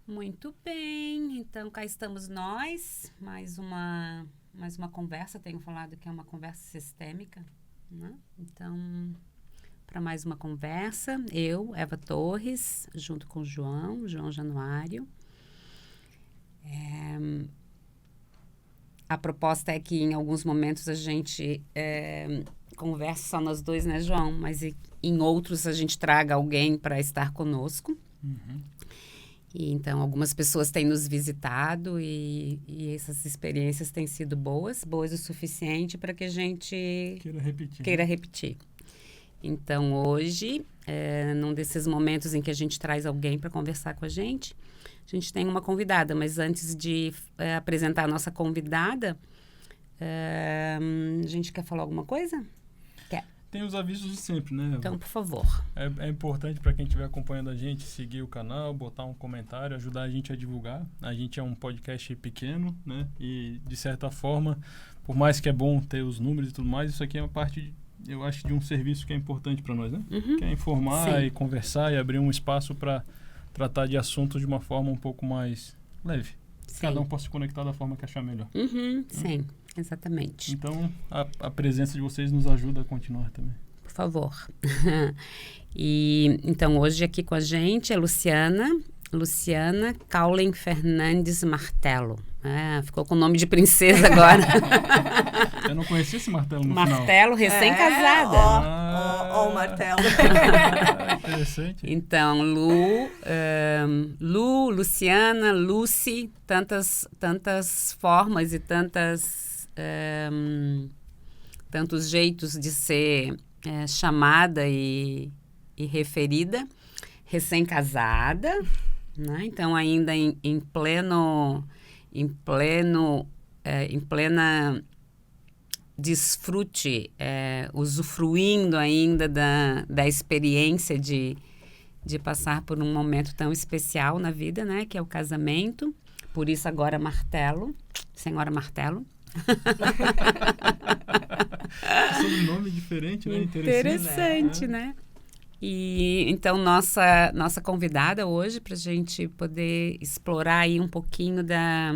Muito bem, então cá estamos nós, mais uma conversa, tenho falado que é uma conversa sistêmica, né? Então, para mais uma conversa, eu, Eva Torres, junto com o João Januário. A proposta é que em alguns momentos a gente converse só nós dois, né, João? Mas em outros a gente traga alguém para estar conosco. E, então, algumas pessoas têm nos visitado e essas experiências têm sido boas o suficiente para que a gente queira repetir. Então, hoje, num desses momentos em que a gente traz alguém para conversar com a gente tem uma convidada, mas antes de apresentar a nossa convidada, a gente quer falar alguma coisa? Tem os avisos de sempre, né? Então, por favor. É importante para quem estiver acompanhando a gente seguir o canal, botar um comentário, ajudar a gente a divulgar. A gente é um podcast pequeno, né? E, de certa forma, por mais que é bom ter os números e tudo mais, isso aqui é uma parte, eu acho, de um serviço que é importante para nós, né? Que é informar Sim. e conversar e abrir um espaço para tratar de assuntos de uma forma um pouco mais leve. Sim. Cada um pode se conectar da forma que achar melhor. Sim, exatamente. Então, a presença de vocês nos ajuda a continuar também. Por favor. E, então, hoje aqui com a gente é Luciana Kaulen Fernandes Martelo. Ficou com o nome de princesa agora. Eu não conheci esse martelo no final. Martelo, recém-casada. Ó o martelo. Interessante. Então, Luciana, Lucy, tantas formas e tantos jeitos de ser chamada e referida. Recém-casada, né? Então, ainda em plena desfrute, usufruindo ainda da experiência de passar por um momento tão especial na vida, né? Que é o casamento. Por isso agora Martelo, Senhora Martelo. Sobrenome diferente, né? Interessante, né? E então nossa convidada hoje para a gente poder explorar aí um pouquinho da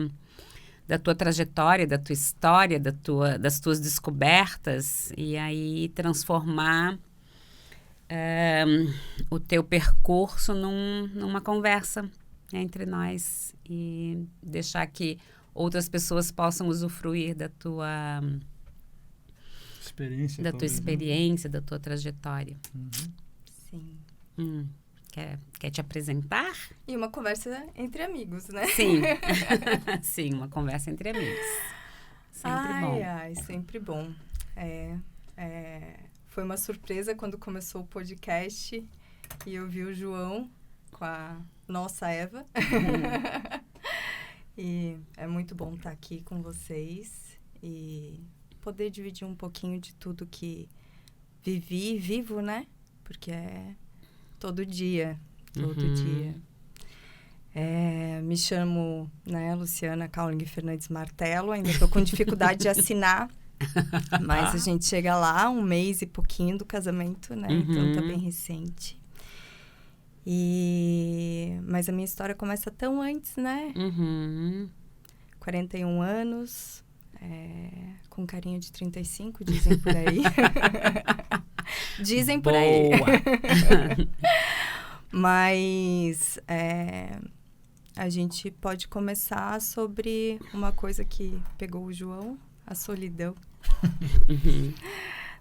tua trajetória, da tua história, das tuas descobertas e aí transformar o teu percurso numa conversa entre nós e deixar que outras pessoas possam usufruir da tua experiência, da tua trajetória. Sim. Quer te apresentar? E uma conversa entre amigos, né? Sim. Sim, uma conversa entre amigos. Sempre bom. Sempre bom. Foi uma surpresa quando começou o podcast e eu vi o João com a nossa Eva. E é muito bom estar aqui com vocês e poder dividir um pouquinho de tudo que vivi e vivo, né? Porque é todo dia. Me chamo, né, Luciana Kaulen Fernandes Martelo. Ainda estou com dificuldade de assinar, mas a gente chega lá 1 mês e pouquinho do casamento, né? Então tá bem recente. Mas a minha história começa tão antes, né? 41 anos, com carinho de 35, dizem por aí. Dizem por aí. Mas a gente pode começar sobre uma coisa que pegou o João, a solidão.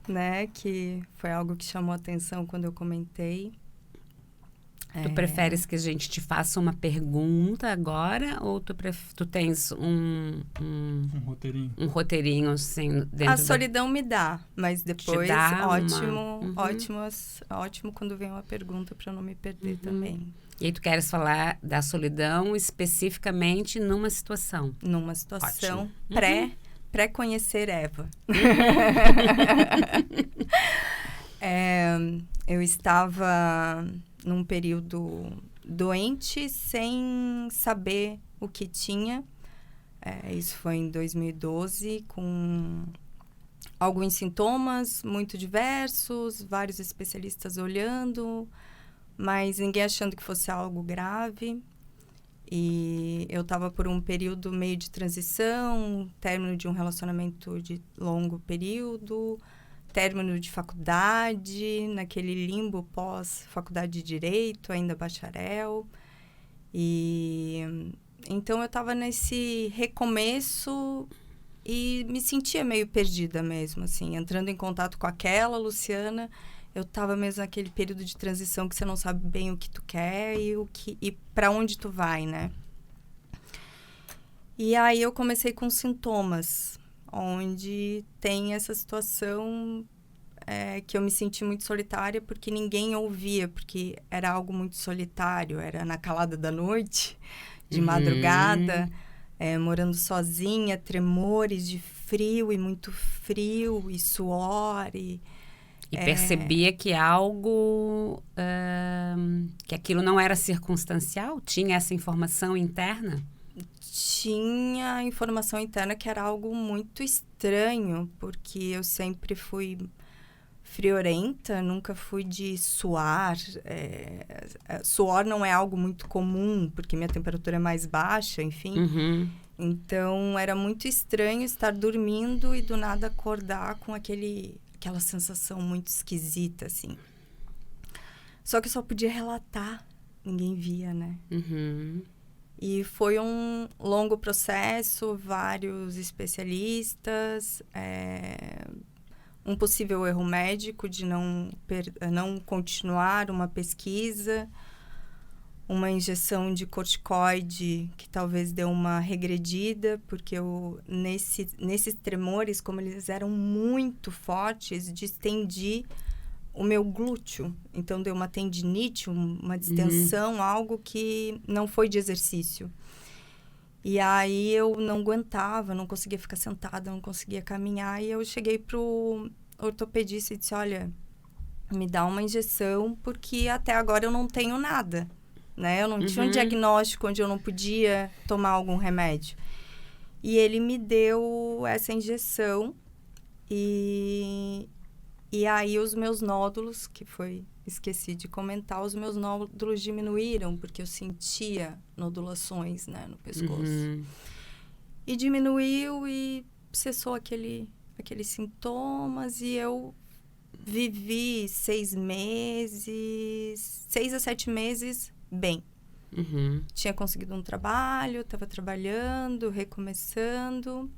Né? Que foi algo que chamou a atenção quando eu comentei. Tu preferes que a gente te faça uma pergunta agora ou tu tens um roteirinho assim dentro a solidão me dá, mas depois ótimo quando vem uma pergunta para eu não me perder também. E aí tu queres falar da solidão especificamente numa situação? Numa situação pré-conhecer Eva. Eu estava num período doente, sem saber o que tinha. Isso foi em 2012, com alguns sintomas muito diversos, vários especialistas olhando, mas ninguém achando que fosse algo grave. E eu estava por um período meio de transição, término de um relacionamento de longo período, término de faculdade, naquele limbo pós-faculdade de Direito, ainda bacharel. E então eu estava nesse recomeço e me sentia meio perdida mesmo, assim, entrando em contato com aquela Luciana. Eu estava mesmo naquele período de transição que você não sabe bem o que tu quer e para onde tu vai, né? E aí eu comecei com sintomas, onde tem essa situação que eu me senti muito solitária porque ninguém ouvia, porque era algo muito solitário, era na calada da noite, de madrugada, morando sozinha, tremores de frio e muito frio e suor E percebia que algo, que aquilo não era circunstancial? Tinha essa informação interna? Tinha informação interna que era algo muito estranho, porque eu sempre fui friorenta, nunca fui de suar. Suor não é algo muito comum, porque minha temperatura é mais baixa, enfim. Uhum. Então, era muito estranho estar dormindo e do nada acordar com aquela sensação muito esquisita, assim. Só que eu só podia relatar, ninguém via, né? Uhum. E foi um longo processo, vários especialistas, um possível erro médico de não continuar uma pesquisa, uma injeção de corticoide que talvez deu uma regredida, porque nesses tremores, como eles eram muito fortes, distendi o meu glúteo. Então, deu uma tendinite, uma distensão, algo que não foi de exercício. E aí, eu não aguentava, não conseguia ficar sentada, não conseguia caminhar. E eu cheguei pro ortopedista e disse, olha, me dá uma injeção, porque até agora eu não tenho nada, né? Eu não tinha um diagnóstico onde eu não podia tomar algum remédio. E ele me deu essa injeção e aí os meus nódulos, esqueci de comentar, os meus nódulos diminuíram, porque eu sentia nodulações, né, no pescoço. E diminuiu e cessou aqueles sintomas e eu vivi 6 a 7 meses bem. Tinha conseguido um trabalho, estava trabalhando, recomeçando.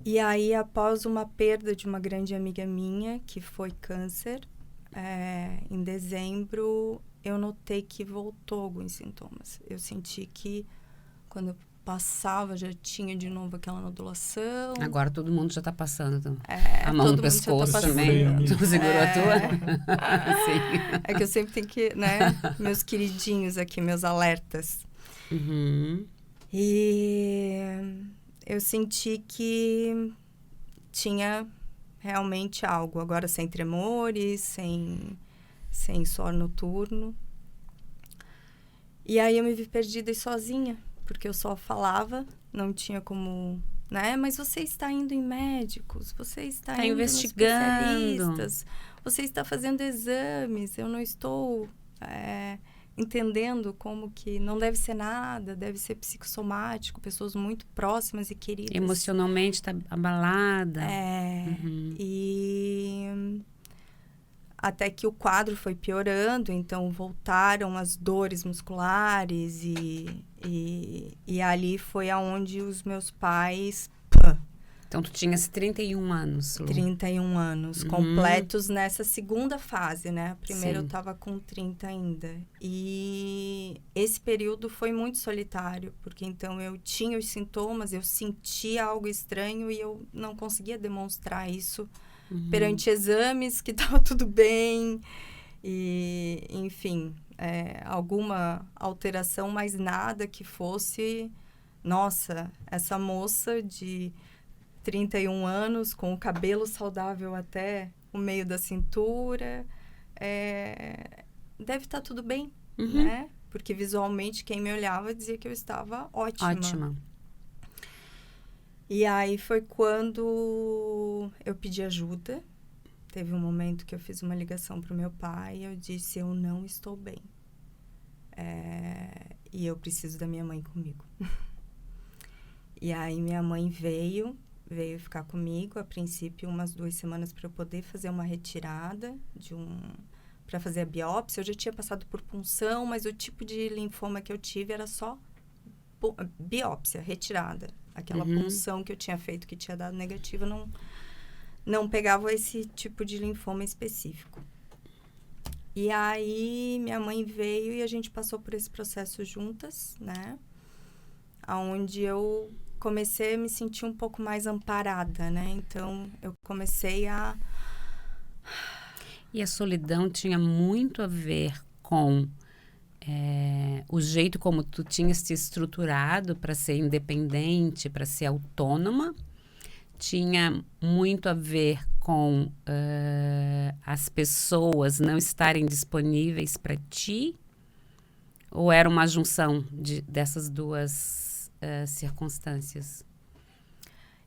E aí, após uma perda de uma grande amiga minha, que foi câncer, em dezembro, eu notei que voltou alguns sintomas. Eu senti que, quando eu passava, já tinha de novo aquela nodulação. Agora todo mundo já está passando. A mão no pescoço também. Tu segurou a tua? Sim. É que eu sempre tenho que, né? Meus queridinhos aqui, meus alertas. E eu senti que tinha realmente algo. Agora sem tremores, sem suor noturno. E aí eu me vi perdida e sozinha, porque eu só falava, não tinha como, né? Mas você está indo em médicos, você está indo investigando, nos especialistas, você está fazendo exames, eu não estou entendendo como que não deve ser nada, deve ser psicossomático, pessoas muito próximas e queridas. Emocionalmente está abalada. E até que o quadro foi piorando, então voltaram as dores musculares e ali foi aonde os meus pais... Então, tu tinhas 31 anos, Lu. 31 anos, completos nessa segunda fase, né? A primeira eu estava com 30 ainda. E esse período foi muito solitário, porque então eu tinha os sintomas, eu sentia algo estranho e eu não conseguia demonstrar isso perante exames, que estava tudo bem. E, enfim, alguma alteração, mas nada que fosse... Nossa, essa moça de 31 anos, com o cabelo saudável até o meio da cintura, deve estar tudo bem, né? Porque visualmente quem me olhava dizia que eu estava ótima. E aí foi quando eu pedi ajuda. Teve um momento que eu fiz uma ligação para o meu pai e eu disse, eu não estou bem. e eu preciso da minha mãe comigo. E aí minha mãe veio ficar comigo, a princípio, umas 2 semanas para eu poder fazer uma retirada para fazer a biópsia. Eu já tinha passado por punção, mas o tipo de linfoma que eu tive era só biópsia, retirada. Aquela punção que eu tinha feito, que tinha dado negativa, não pegava esse tipo de linfoma específico. E aí, minha mãe veio e a gente passou por esse processo juntas, né? Onde eu comecei a me sentir um pouco mais amparada, né? Então, eu comecei a... E a solidão tinha muito a ver com o jeito como tu tinhas se estruturado para ser independente, para ser autônoma. Tinha muito a ver com as pessoas não estarem disponíveis para ti? Ou era uma junção dessas duas circunstâncias?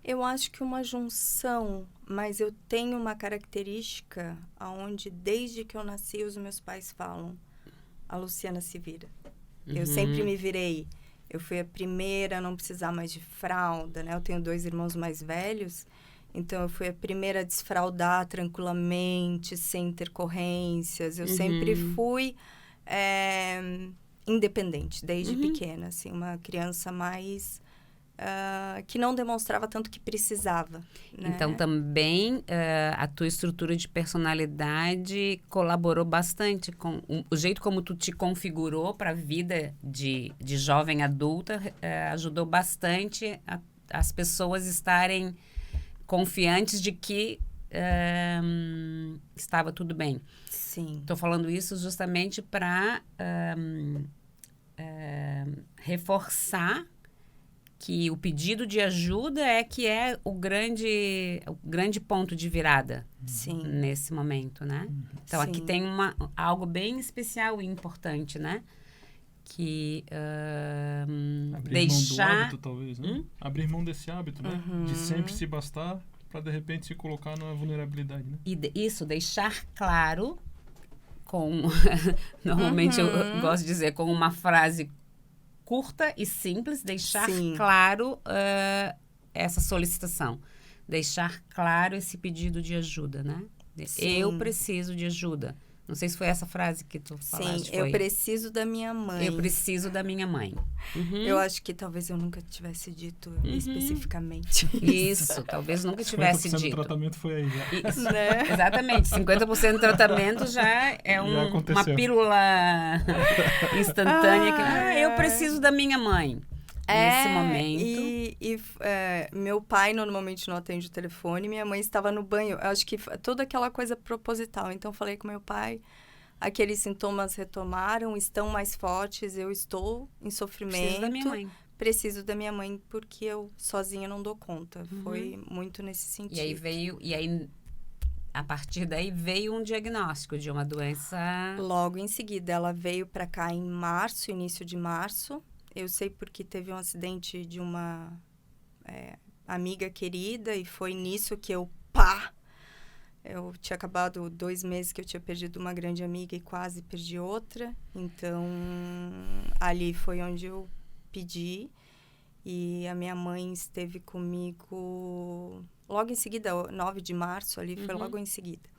Eu acho que uma junção, mas eu tenho uma característica onde, desde que eu nasci, os meus pais falam: a Luciana se vira. Eu sempre me virei. Eu fui a primeira a não precisar mais de fralda, né? Eu tenho 2 irmãos mais velhos, então eu fui a primeira a desfraldar tranquilamente, sem intercorrências. Eu sempre fui independente, desde pequena, assim, uma criança mais... que não demonstrava tanto que precisava, né? Então, também a tua estrutura de personalidade colaborou bastante com o jeito como tu te configurou para a vida de jovem adulta, ajudou bastante as pessoas estarem confiantes de que estava tudo bem. Sim. Estou falando isso justamente para reforçar que o pedido de ajuda é o grande ponto de virada. Sim. Nesse momento, né? Então, Sim. aqui tem algo bem especial e importante, né? Que abrir mão do hábito, talvez, né? Abrir mão desse hábito, né? De sempre se bastar para, de repente, se colocar numa vulnerabilidade, né? E isso, deixar claro normalmente eu gosto de dizer com uma frase curta e simples, deixar claro essa solicitação. Deixar claro esse pedido de ajuda, né? Sim. Eu preciso de ajuda. Não sei se foi essa frase que tu falaste. Sim, eu preciso da minha mãe. Eu preciso da minha mãe. Eu acho que talvez eu nunca tivesse dito especificamente isso. Talvez nunca tivesse 50% dito. do tratamento foi aí já. Isso, né? Exatamente. 50% do tratamento já é uma pílula instantânea. Eu preciso da minha mãe. Nesse momento. Meu pai normalmente não atende o telefone, minha mãe estava no banho. Eu acho que toda aquela coisa proposital. Então, falei com meu pai, aqueles sintomas retomaram, estão mais fortes, eu estou em sofrimento. Preciso da minha mãe. Preciso da minha mãe, porque eu sozinha não dou conta. Foi muito nesse sentido. E aí, a partir daí, veio um diagnóstico de uma doença... Logo em seguida, ela veio para cá em março, início de março. Eu sei porque teve um acidente de uma amiga querida e foi nisso que eu tinha acabado 2 meses que eu tinha perdido uma grande amiga e quase perdi outra. Então, ali foi onde eu pedi e a minha mãe esteve comigo logo em seguida, 9 de março ali, foi logo em seguida.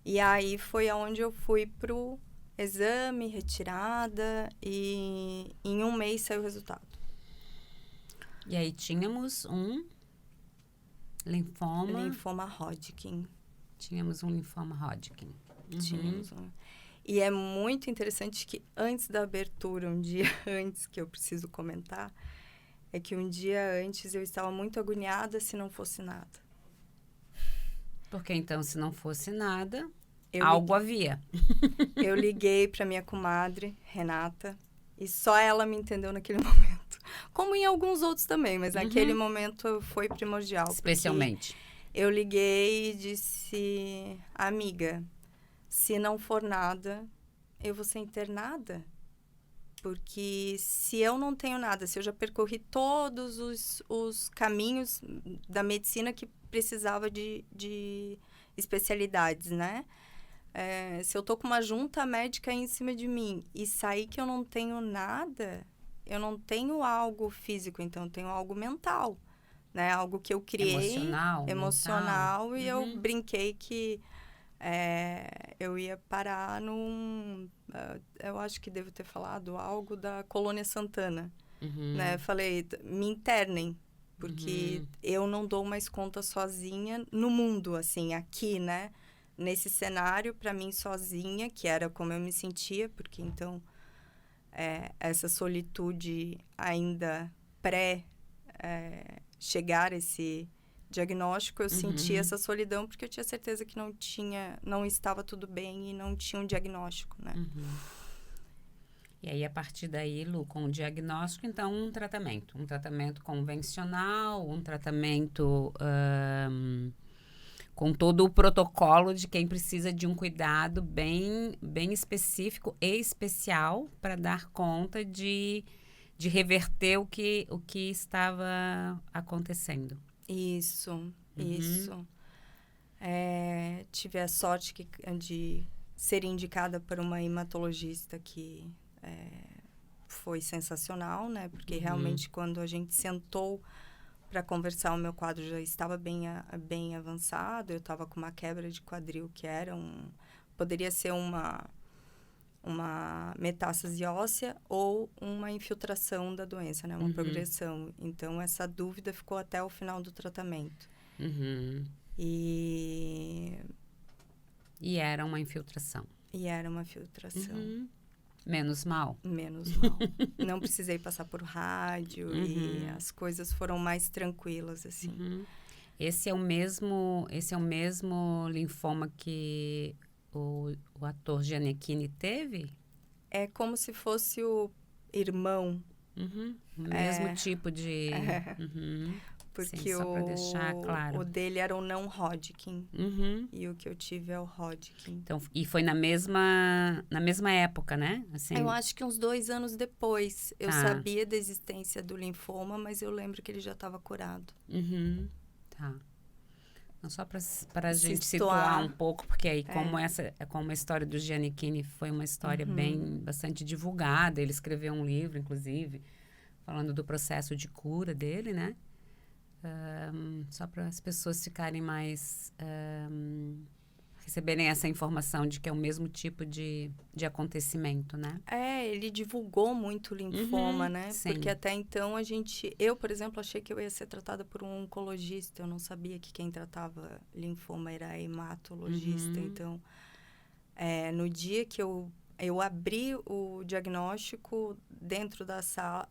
E aí foi aonde eu fui pro exame, retirada, e em 1 mês saiu o resultado. E aí tínhamos um linfoma... Linfoma Hodgkin. Tínhamos um linfoma Hodgkin. Tínhamos um. E é muito interessante que antes da abertura, um dia antes, que eu preciso comentar, é que um dia antes eu estava muito agoniada se não fosse nada. Porque então, se não fosse nada... Algo havia. Eu liguei para minha comadre, Renata, e só ela me entendeu naquele momento. Como em alguns outros também, mas naquele momento foi primordial. Especialmente. Eu liguei e disse: amiga, se não for nada, eu vou ser internada. Porque se eu não tenho nada, se eu já percorri todos os caminhos da medicina que precisava de especialidades, né? Se eu tô com uma junta médica em cima de mim e sair que eu não tenho nada, eu não tenho algo físico, então eu tenho algo mental, né? Algo que eu criei, emocional mental. E eu brinquei que eu ia parar eu acho que devo ter falado algo da Colônia Santana, né? Falei, me internem, porque eu não dou mais conta sozinha no mundo, assim, aqui, né? Nesse cenário, para mim, sozinha, que era como eu me sentia, porque, então, essa solitude ainda chegar esse diagnóstico, eu sentia essa solidão, porque eu tinha certeza que não estava tudo bem e não tinha um diagnóstico, né? E aí, a partir daí, Lu, com o diagnóstico, então, um tratamento convencional, um tratamento com todo o protocolo de quem precisa de um cuidado bem, bem específico e especial para dar conta de reverter o que estava acontecendo. Isso. Tive a sorte de ser indicada por uma hematologista que foi sensacional, né? Porque realmente quando a gente sentou para conversar, o meu quadro já estava bem avançado. Eu estava com uma quebra de quadril que poderia ser uma metástase óssea ou uma infiltração da doença, né? Uma progressão. Então, essa dúvida ficou até o final do tratamento. E era uma infiltração. Menos mal. Não precisei passar por rádio e as coisas foram mais tranquilas, assim. Esse é o mesmo linfoma que o ator Gianecchini teve? É como se fosse o irmão. O mesmo tipo de... Porque sim, só para deixar claro. O dele era o não Hodgkin. E o que eu tive é o Hodgkin. Então, e foi na mesma época, né? Assim, eu acho que uns 2 anos depois. Eu sabia da existência do linfoma, mas eu lembro que ele já estava curado. Tá. Então, só para a gente situar um pouco, porque aí, como a história do Gianecchini foi uma história bastante divulgada, ele escreveu um livro, inclusive, falando do processo de cura dele, né? Só para as pessoas ficarem mais... receberem essa informação de que é o mesmo tipo de acontecimento, né? Ele divulgou muito o linfoma, né? Sim. Porque até então eu, por exemplo, achei que eu ia ser tratada por um oncologista. Eu não sabia que quem tratava linfoma era hematologista. Então, no dia que eu abri o diagnóstico dentro da sala,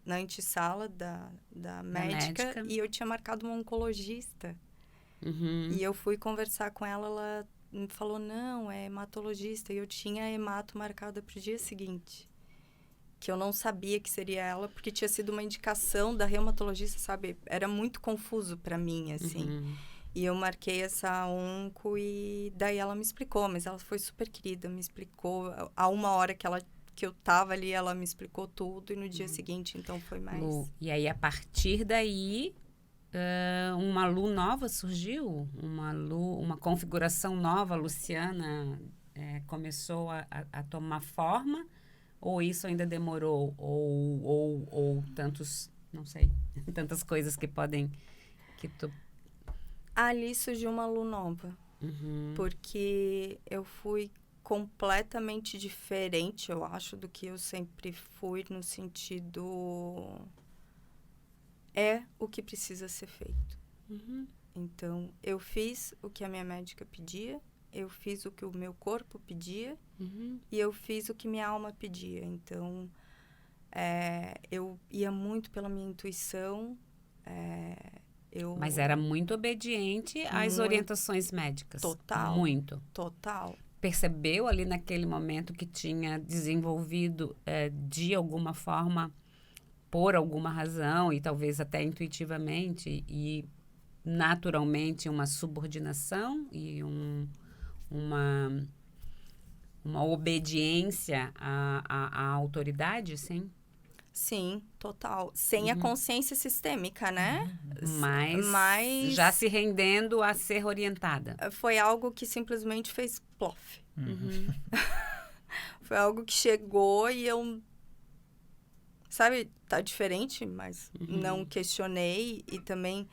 na antessala da médica, e eu tinha marcado uma oncologista. E eu fui conversar com ela me falou, não, é hematologista. E eu tinha a hemato marcada para o dia seguinte. Que eu não sabia que seria ela, porque tinha sido uma indicação da reumatologista, sabe? Era muito confuso para mim, assim. E eu marquei essa onco e daí ela me explicou. Mas ela foi super querida, me explicou. A 1 hora que eu tava ali, ela me explicou tudo. E no dia seguinte, então, foi mais... E aí, a partir daí... uma Lu nova surgiu, uma configuração nova, Luciana, começou a tomar forma, ou isso ainda demorou, ou tantos, não sei, tantas coisas que podem, Ali surgiu uma Lu nova, porque eu fui completamente diferente, eu acho, do que eu sempre fui, no sentido... É o que precisa ser feito. Então, eu fiz o que a minha médica pedia, eu fiz o que o meu corpo pedia, e eu fiz o que minha alma pedia. Então, eu ia muito pela minha intuição. Mas era muito obediente às orientações médicas. Total. Muito. Total. Percebeu ali naquele momento que tinha desenvolvido, de alguma forma... por alguma razão, e talvez até intuitivamente e naturalmente, uma subordinação e uma obediência à autoridade, sim? Sim, total. Sem a consciência sistêmica, né? Mas já se rendendo a ser orientada. Foi algo que simplesmente fez plof. Foi algo que chegou e eu... Sabe, tá diferente, mas não questionei. E também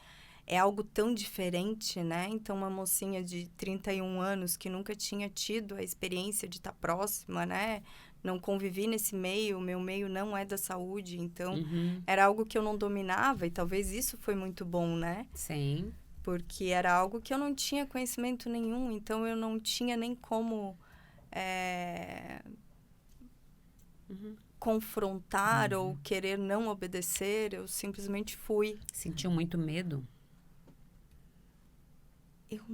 é algo tão diferente, né? Então, uma mocinha de 31 anos que nunca tinha tido a experiência de estar próxima, né? Não convivi nesse meio, o meu meio não é da saúde, então era algo que eu não dominava e talvez isso foi muito bom, né? Sim. Porque era algo que eu não tinha conhecimento nenhum, então eu não tinha nem como confrontar ou querer não obedecer, eu simplesmente fui. Sentiu muito medo? Eu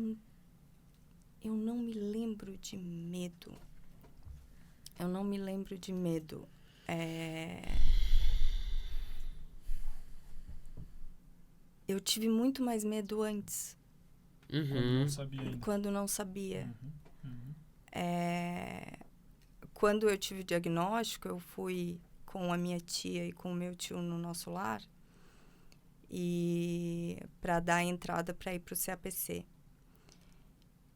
não me lembro de medo. Eu não me lembro de medo. Eu tive muito mais medo antes. Quando não sabia ainda. Quando não sabia. Quando eu tive o diagnóstico, eu fui com a minha tia e com o meu tio no nosso lar e para dar a entrada para ir para o CAPC.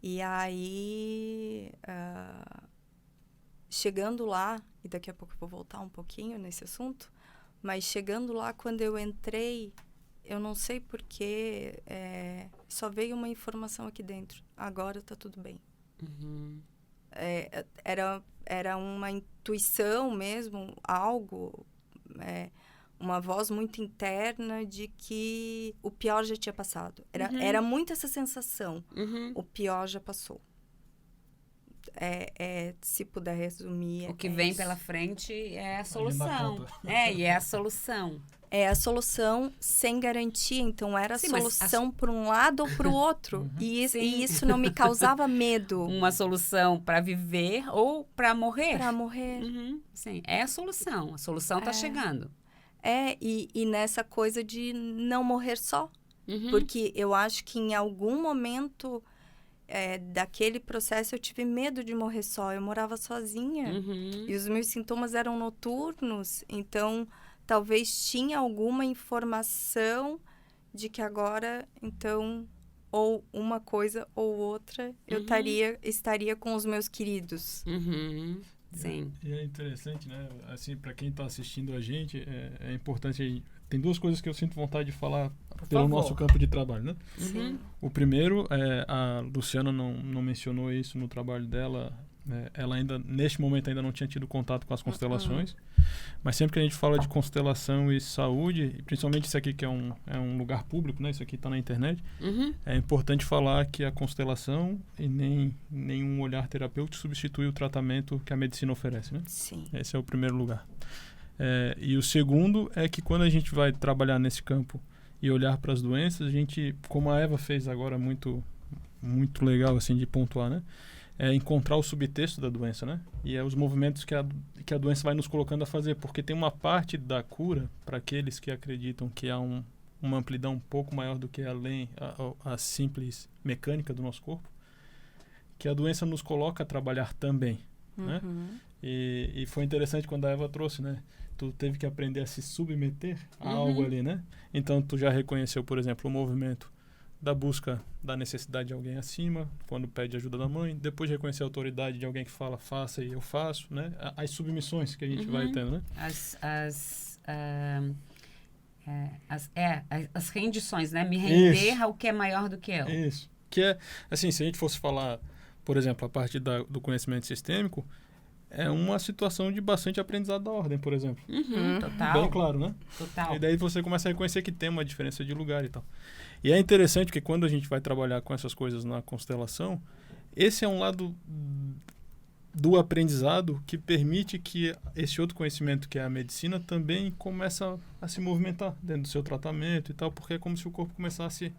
E aí... chegando lá, e daqui a pouco eu vou voltar um pouquinho nesse assunto, mas chegando lá, quando eu entrei, eu não sei porquê, só veio uma informação aqui dentro. Agora tá tudo bem. Era uma intuição mesmo, algo, uma voz muito interna de que o pior já tinha passado. Era muito essa sensação. O pior já passou. Se puder resumir... O que vem pela frente é a solução. E é a solução. É a solução sem garantia. Então, era a solução por um lado ou para o outro. E isso não me causava medo. Uma solução para viver ou para morrer. Para morrer. Sim, é a solução. A solução está chegando. E nessa coisa de não morrer só. Porque eu acho que em algum momento... daquele processo eu tive medo de morrer só. Eu morava sozinha e os meus sintomas eram noturnos, então talvez tinha alguma informação de que agora, então, ou uma coisa ou outra, eu estaria com os meus queridos. Sim. E é interessante, né? Assim, para quem está assistindo a gente, é importante. Tem duas coisas que eu sinto vontade de falar pelo nosso campo de trabalho, né? Sim. O primeiro, a Luciana não mencionou isso no trabalho dela. Ela ainda, neste momento, ainda não tinha tido contato com as constelações. Mas sempre que a gente fala de constelação e saúde, e principalmente isso aqui que é um lugar público, né? Isso aqui está na internet. É importante falar que a constelação e nenhum olhar terapêutico substitui o tratamento que a medicina oferece, né? Sim. Esse é o primeiro lugar. E o segundo é que quando a gente vai trabalhar nesse campo e olhar para as doenças, a gente, como a Eva fez agora, muito, muito legal assim de pontuar, né? Encontrar o subtexto da doença, né? E os movimentos que a doença vai nos colocando a fazer, porque tem uma parte da cura para aqueles que acreditam que há uma amplidão um pouco maior do que além a simples mecânica do nosso corpo, que a doença nos coloca a trabalhar também, né? E foi interessante quando a Eva trouxe, né? Tu teve que aprender a se submeter a algo ali, né? Então, tu já reconheceu, por exemplo, o movimento da busca da necessidade de alguém acima, quando pede ajuda da mãe. Depois de reconhecer a autoridade de alguém que fala, faça e eu faço, né? As submissões que a gente vai tendo, né? As rendições, né? Me render Isso. ao que é maior do que eu. Isso. Que é, assim, se a gente fosse falar, por exemplo, a partir do conhecimento sistêmico, é uma situação de bastante aprendizado da ordem, por exemplo. Total. Bem claro, né? Total. E daí você começa a reconhecer que tem uma diferença de lugar e tal. E é interessante que quando a gente vai trabalhar com essas coisas na constelação, esse é um lado do aprendizado que permite que esse outro conhecimento, que é a medicina, também começa a se movimentar dentro do seu tratamento e tal, porque é como se o corpo começasse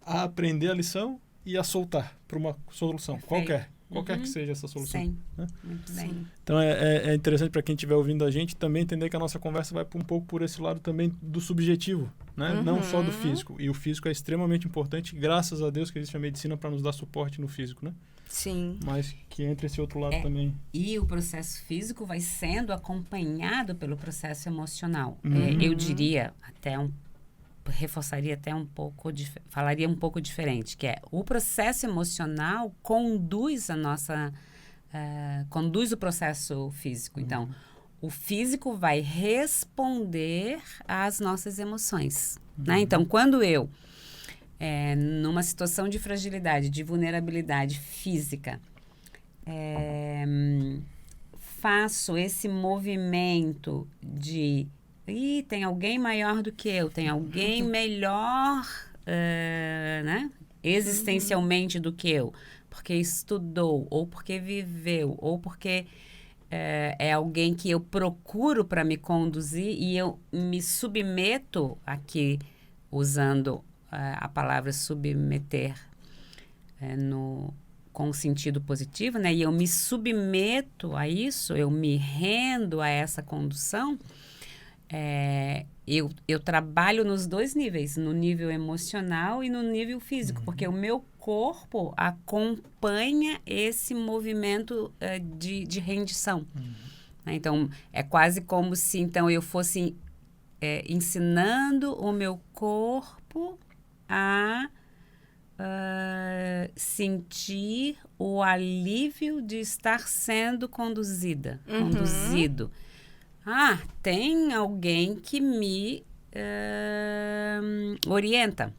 a aprender a lição e a soltar para uma solução qualquer. qualquer que seja essa solução. Sim, né? muito bem. Então é interessante para quem estiver ouvindo a gente também entender que a nossa conversa vai um pouco por esse lado também do subjetivo, né? Não só do físico. E o físico é extremamente importante, graças a Deus que existe a medicina para nos dar suporte no físico, né? Sim. Mas que entra esse outro lado também. E o processo físico vai sendo acompanhado pelo processo emocional. Eu diria reforçaria até um pouco, falaria um pouco diferente, que é o processo emocional conduz conduz o processo físico. Então, o físico vai responder às nossas emoções, né? Então, quando eu, numa situação de fragilidade, de vulnerabilidade física, faço esse movimento de tem alguém maior do que eu, tem alguém melhor, né? Existencialmente do que eu, porque estudou, ou porque viveu, ou porque é alguém que eu procuro para me conduzir e eu me submeto aqui, usando a palavra submeter com o sentido positivo, né? E eu me submeto a isso, eu me rendo a essa condução. Eu trabalho nos dois níveis, no nível emocional e no nível físico, porque o meu corpo acompanha esse movimento de rendição. Né? Então, é quase como se então, eu fosse ensinando o meu corpo a sentir o alívio de estar sendo conduzido. Tem alguém que me orienta.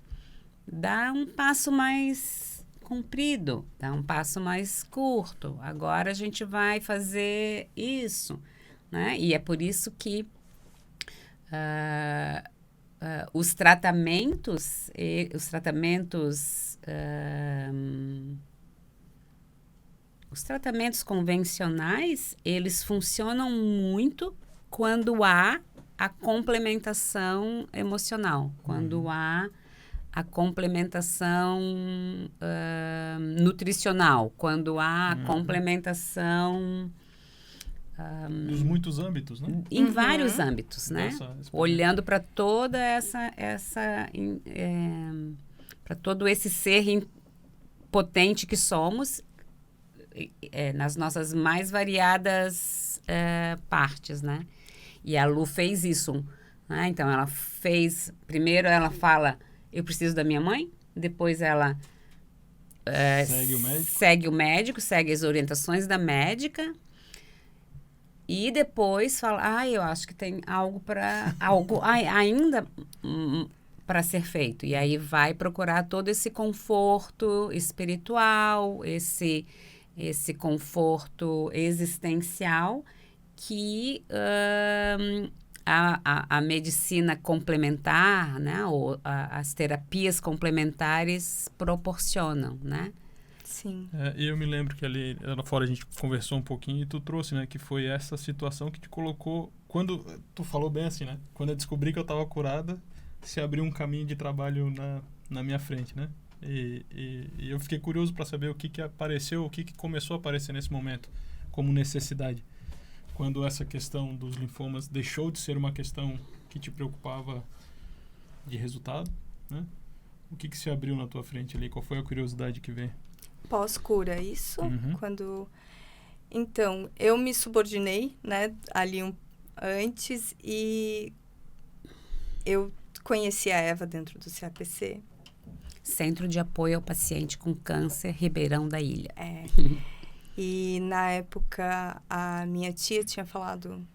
Dá um passo mais comprido, dá um passo mais curto. Agora a gente vai fazer isso, né? E é por isso que os tratamentos convencionais, eles funcionam muito quando há a complementação emocional, quando há a complementação nutricional, quando há a complementação... Nos muitos âmbitos, né? Em vários âmbitos, né? Olhando para toda para todo esse ser potente que somos, nas nossas mais variadas partes, né? E a Lu fez isso, né? Então, ela fez... Primeiro, ela fala, eu preciso da minha mãe. Depois, ela segue o médico, segue as orientações da médica. E depois fala, eu acho que tem algo ainda para ser feito. E aí vai procurar todo esse conforto espiritual, esse conforto existencial que a medicina complementar, né, ou as terapias complementares proporcionam, né? Sim. E eu me lembro que ali lá fora a gente conversou um pouquinho e tu trouxe, né, que foi essa situação que te colocou, quando tu falou bem assim, né, quando eu descobri que eu estava curada, se abriu um caminho de trabalho na minha frente, né? E eu fiquei curioso para saber o que apareceu, o que começou a aparecer nesse momento como necessidade. Quando essa questão dos linfomas deixou de ser uma questão que te preocupava de resultado, né? O que se abriu na tua frente ali? Qual foi a curiosidade que veio? Pós-cura, isso? Então, eu me subordinei, né, ali antes e eu conheci a Eva dentro do CAPC. Centro de Apoio ao Paciente com Câncer, Ribeirão da Ilha. E na época, a minha tia tinha falado,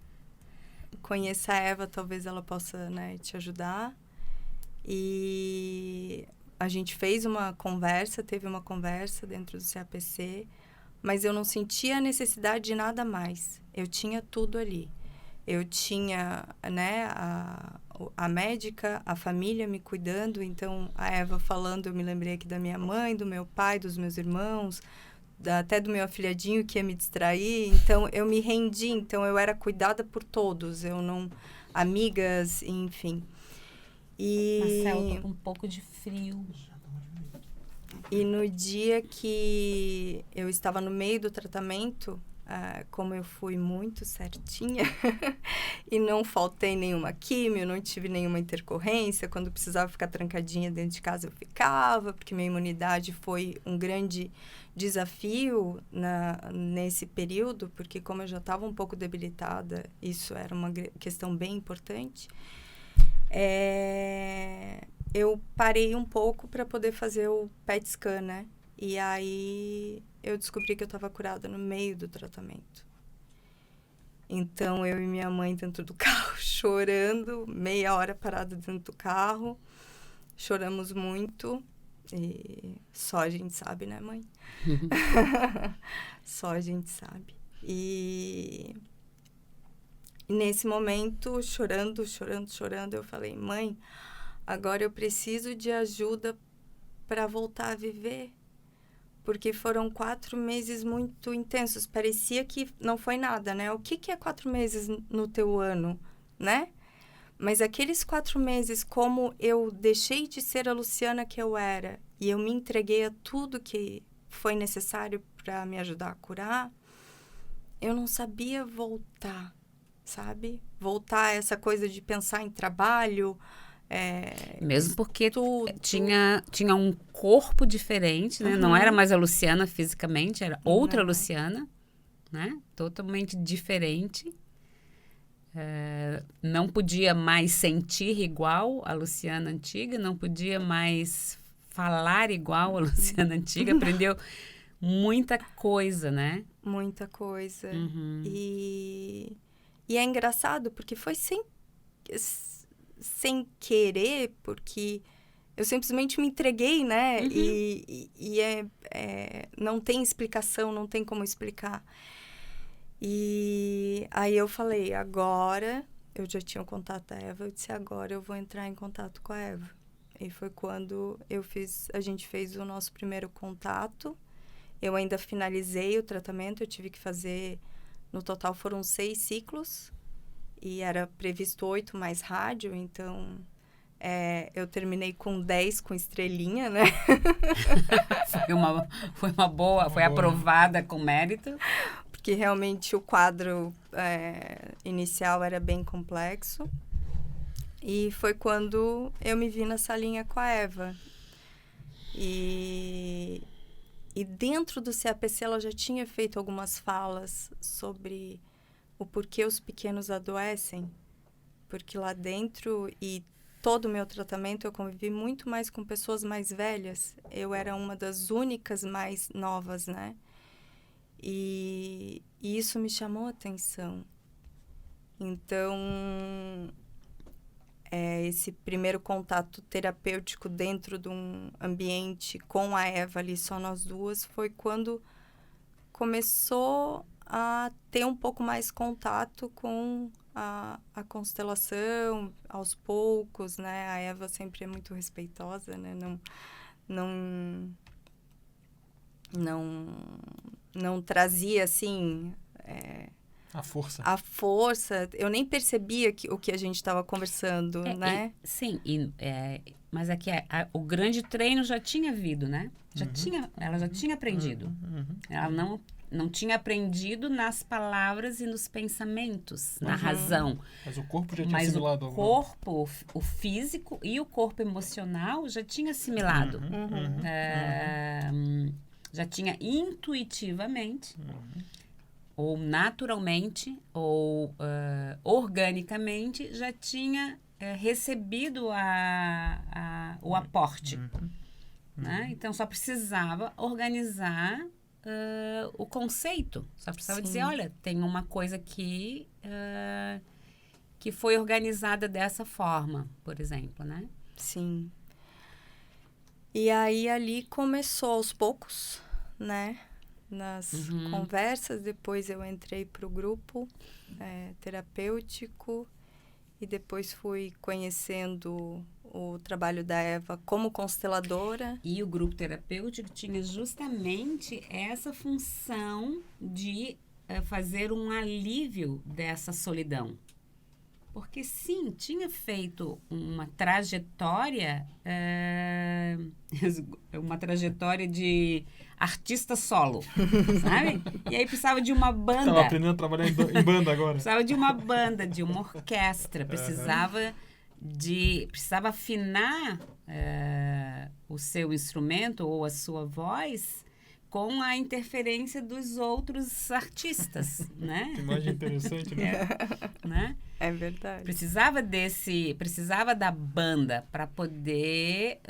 conheça a Eva, talvez ela possa, né, te ajudar. E a gente teve uma conversa dentro do CAPC, mas eu não sentia a necessidade de nada mais. Eu tinha tudo ali. Eu tinha, né, a médica, a família me cuidando. Então, a Eva falando, eu me lembrei aqui da minha mãe, do meu pai, dos meus irmãos, até do meu afilhadinho que ia me distrair. Então, eu me rendi. Então, eu era cuidada por todos. Eu não... Amigas, enfim. Marcelo, tô com um pouco de frio. E no dia que eu estava no meio do tratamento, como eu fui muito certinha e não faltei nenhuma químio, não tive nenhuma intercorrência, quando precisava ficar trancadinha dentro de casa eu ficava, porque minha imunidade foi um grande desafio nesse período, porque como eu já estava um pouco debilitada, isso era uma questão bem importante. Eu parei um pouco para poder fazer o PET scan, né? E aí eu descobri que eu estava curada no meio do tratamento. Então, eu e minha mãe dentro do carro, chorando, meia hora parada dentro do carro. Choramos muito. E só a gente sabe, né, mãe? Só a gente sabe. E nesse momento, chorando, eu falei, mãe, agora eu preciso de ajuda para voltar a viver. Porque foram 4 meses muito intensos. Parecia que não foi nada, né? O que é 4 meses no teu ano, né? Mas aqueles 4 meses, como eu deixei de ser a Luciana que eu era e eu me entreguei a tudo que foi necessário para me ajudar a curar, eu não sabia voltar, sabe? Voltar a essa coisa de pensar em trabalho... Mesmo porque tinha um corpo diferente, né? Não era mais a Luciana fisicamente, era outra Luciana, né? Totalmente diferente. Não podia mais sentir igual a Luciana antiga, não podia mais falar igual a Luciana antiga. Aprendeu muita coisa, né? Muita coisa. E é engraçado, porque foi sem querer, porque eu simplesmente me entreguei, né? E não tem explicação, não tem como explicar. E aí eu falei, agora, eu já tinha o contato da Eva, eu disse, agora eu vou entrar em contato com a Eva. E foi quando a gente fez o nosso primeiro contato. Eu ainda finalizei o tratamento, eu tive que fazer, no total foram 6 ciclos. E era previsto 8 mais rádio, então eu terminei com 10 com estrelinha, né? Foi uma boa, foi aprovada com mérito. Porque realmente o quadro inicial era bem complexo. E foi quando eu me vi na salinha com a Eva. E dentro do CAPC ela já tinha feito algumas falas sobre o porquê os pequenos adoecem, porque lá dentro e todo o meu tratamento eu convivi muito mais com pessoas mais velhas. Eu era uma das únicas mais novas, né? E isso me chamou a atenção. Então, esse primeiro contato terapêutico dentro de um ambiente com a Eva ali, só nós duas, foi quando começou a ter um pouco mais contato com a constelação, aos poucos, né? A Eva sempre é muito respeitosa, né? Não trazia, assim... A força. A força. Eu nem percebia o que a gente estava conversando, né? Sim, mas é que o grande treino já tinha vindo, né? Ela já tinha aprendido. Ela não tinha aprendido nas palavras e nos pensamentos, na razão. Mas o corpo já tinha assimilado. Mas o corpo, o físico e o corpo emocional já tinha assimilado. Já tinha intuitivamente, ou naturalmente, ou organicamente, já tinha recebido o aporte. Né? Então, só precisava organizar o conceito. Só precisava dizer, olha, tem uma coisa aqui que foi organizada dessa forma, por exemplo, né? Sim. E aí, ali começou aos poucos, né? Nas conversas, depois eu entrei para o grupo terapêutico e depois fui conhecendo o trabalho da Eva como consteladora. E o grupo terapêutico tinha justamente essa função de fazer um alívio dessa solidão. Porque, sim, tinha feito uma trajetória, de artista solo, sabe? E aí precisava de uma banda. Estava aprendendo a trabalhar em banda agora. Precisava de uma banda, de uma orquestra, precisava afinar o seu instrumento ou a sua voz com a interferência dos outros artistas, né? Que imagem interessante, né? Né? É verdade. Precisava da banda para poder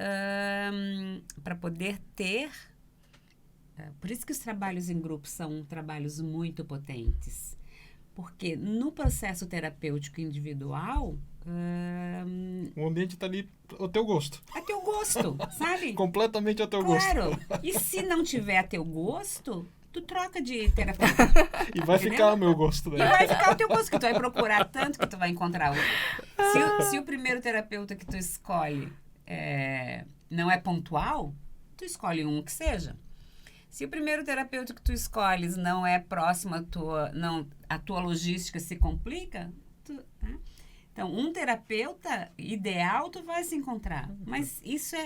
ter. Por isso que os trabalhos em grupo são trabalhos muito potentes. Porque no processo terapêutico individual... o ambiente está ali ao teu gosto. A teu gosto, sabe? Completamente ao teu gosto. Claro. E se não tiver a teu gosto, tu troca de terapeuta. E vai ficar o meu gosto. Né? E vai ficar o teu gosto, que tu vai procurar tanto que tu vai encontrar outro. Se o primeiro terapeuta que tu escolhe não é pontual, tu escolhe um que seja. Se o primeiro terapeuta que tu escolhes não é próximo a tua logística se complica, né? Então, um terapeuta ideal tu vai se encontrar. Mas isso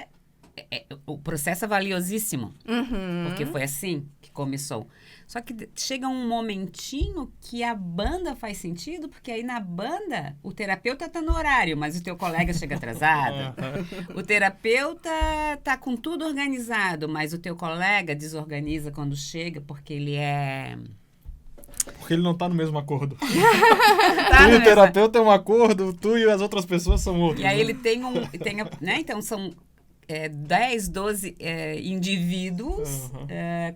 o processo é valiosíssimo. Uhum. Porque foi assim que começou. Só que chega um momentinho que a banda faz sentido, porque aí na banda o terapeuta tá no horário, mas o teu colega chega atrasado. O terapeuta tá com tudo organizado, mas o teu colega desorganiza quando chega, porque ele é... Porque ele não tá no mesmo acordo. Tá, Tu e o terapeuta é um acordo, tu e as outras pessoas são outros. E aí ele né? Então são 10, 12 indivíduos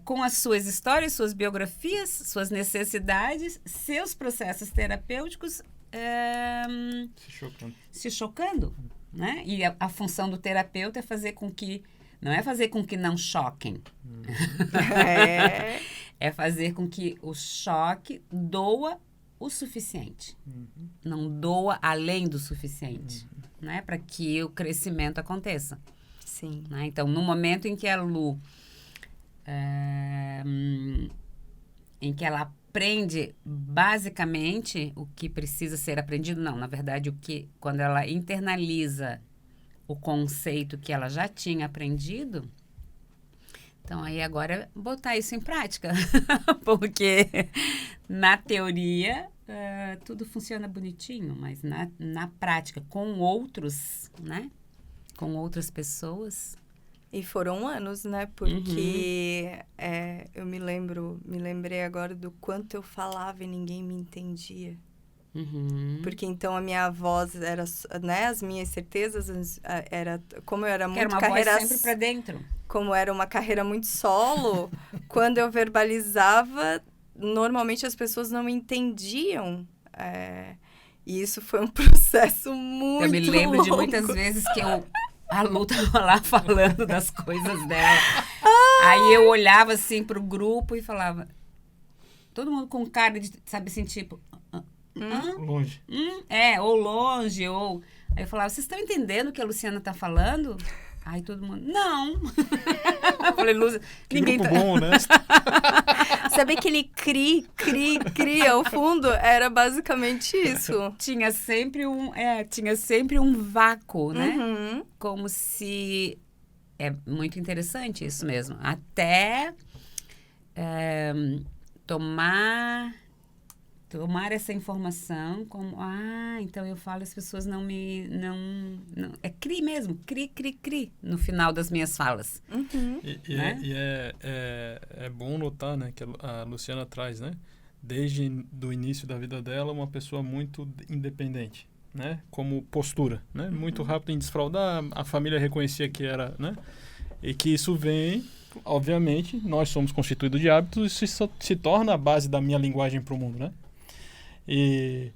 com as suas histórias, suas biografias, suas necessidades, seus processos terapêuticos se chocando, né? E a função do terapeuta é fazer com que... Não é fazer com que não choquem. É fazer com que o choque doa o suficiente. Não doa além do suficiente, né? Para que o crescimento aconteça. Sim. Né? Então, no momento em que a Lu... em que ela aprende basicamente o que precisa ser aprendido, não, na verdade, quando ela internaliza o conceito que ela já tinha aprendido, então aí agora é botar isso em prática, porque na teoria tudo funciona bonitinho, mas na prática, com outros, né? Com outras pessoas... E foram anos, né? Porque eu me lembrei agora do quanto eu falava e ninguém me entendia. Porque então a minha voz era, né? As minhas certezas como eu era muito era uma carreira voz sempre pra dentro. Como era uma carreira muito solo, quando eu verbalizava, normalmente as pessoas não me entendiam. E isso foi um processo muito Eu me lembro de longo. muitas vezes que a Lu tava lá falando das coisas dela. Aí eu olhava assim pro grupo e falava... Todo mundo com cara de, sabe assim, tipo... Longe. Ou longe, ou... Aí eu falava, vocês estão entendendo o que a Luciana tá falando? Aí todo mundo, não. Eu falei, Lúcia, ninguém grupo tá... bom, né? Sabe aquele cri ao fundo? Era basicamente isso. Tinha sempre um vácuo, né? Como se... É muito interessante isso mesmo. Até tomar essa informação como... então eu falo, as pessoas não... É cri mesmo. Cri, no final das minhas falas. É bom notar, né, que a Luciana traz, né? Desde do início da vida dela, uma pessoa muito independente, né? Como postura, né? Muito rápido em desfraudar, a família reconhecia que era, né? E que isso vem, obviamente, nós somos constituídos de hábitos, isso se torna a base da minha linguagem para o mundo, né? E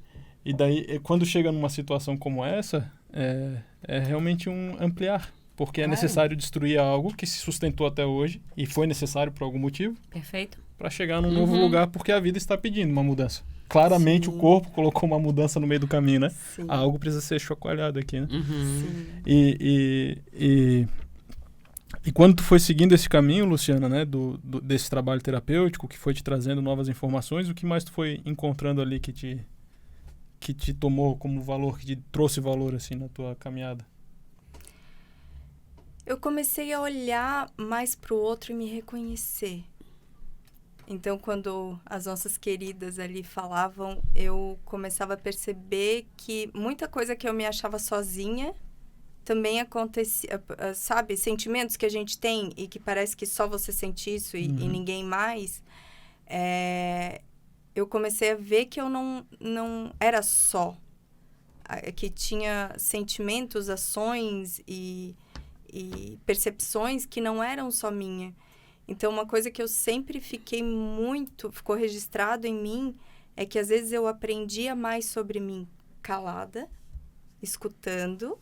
daí, quando chega numa situação como essa, é realmente um ampliar, porque é necessário destruir algo que se sustentou até hoje e foi necessário por algum motivo. Perfeito. Para chegar num novo lugar, porque a vida está pedindo uma mudança. Claramente o corpo colocou uma mudança no meio do caminho, né? Sim. Algo precisa ser chacoalhado aqui, né? Sim. E quando tu foi seguindo esse caminho, Luciana, né, desse trabalho terapêutico, que foi te trazendo novas informações, o que mais tu foi encontrando ali que que te tomou como valor, que te trouxe valor, assim, na tua caminhada? Eu comecei a olhar mais pro outro e me reconhecer. Então, quando as nossas queridas ali falavam, eu começava a perceber que muita coisa que eu me achava sozinha também acontecia, sabe? Sentimentos que a gente tem e que parece que só você sente isso e ninguém mais. Eu comecei a ver que eu não era só. Que tinha sentimentos, ações e percepções que não eram só minha. Então, uma coisa que eu sempre ficou registrado em mim, é que às vezes eu aprendia mais sobre mim calada, escutando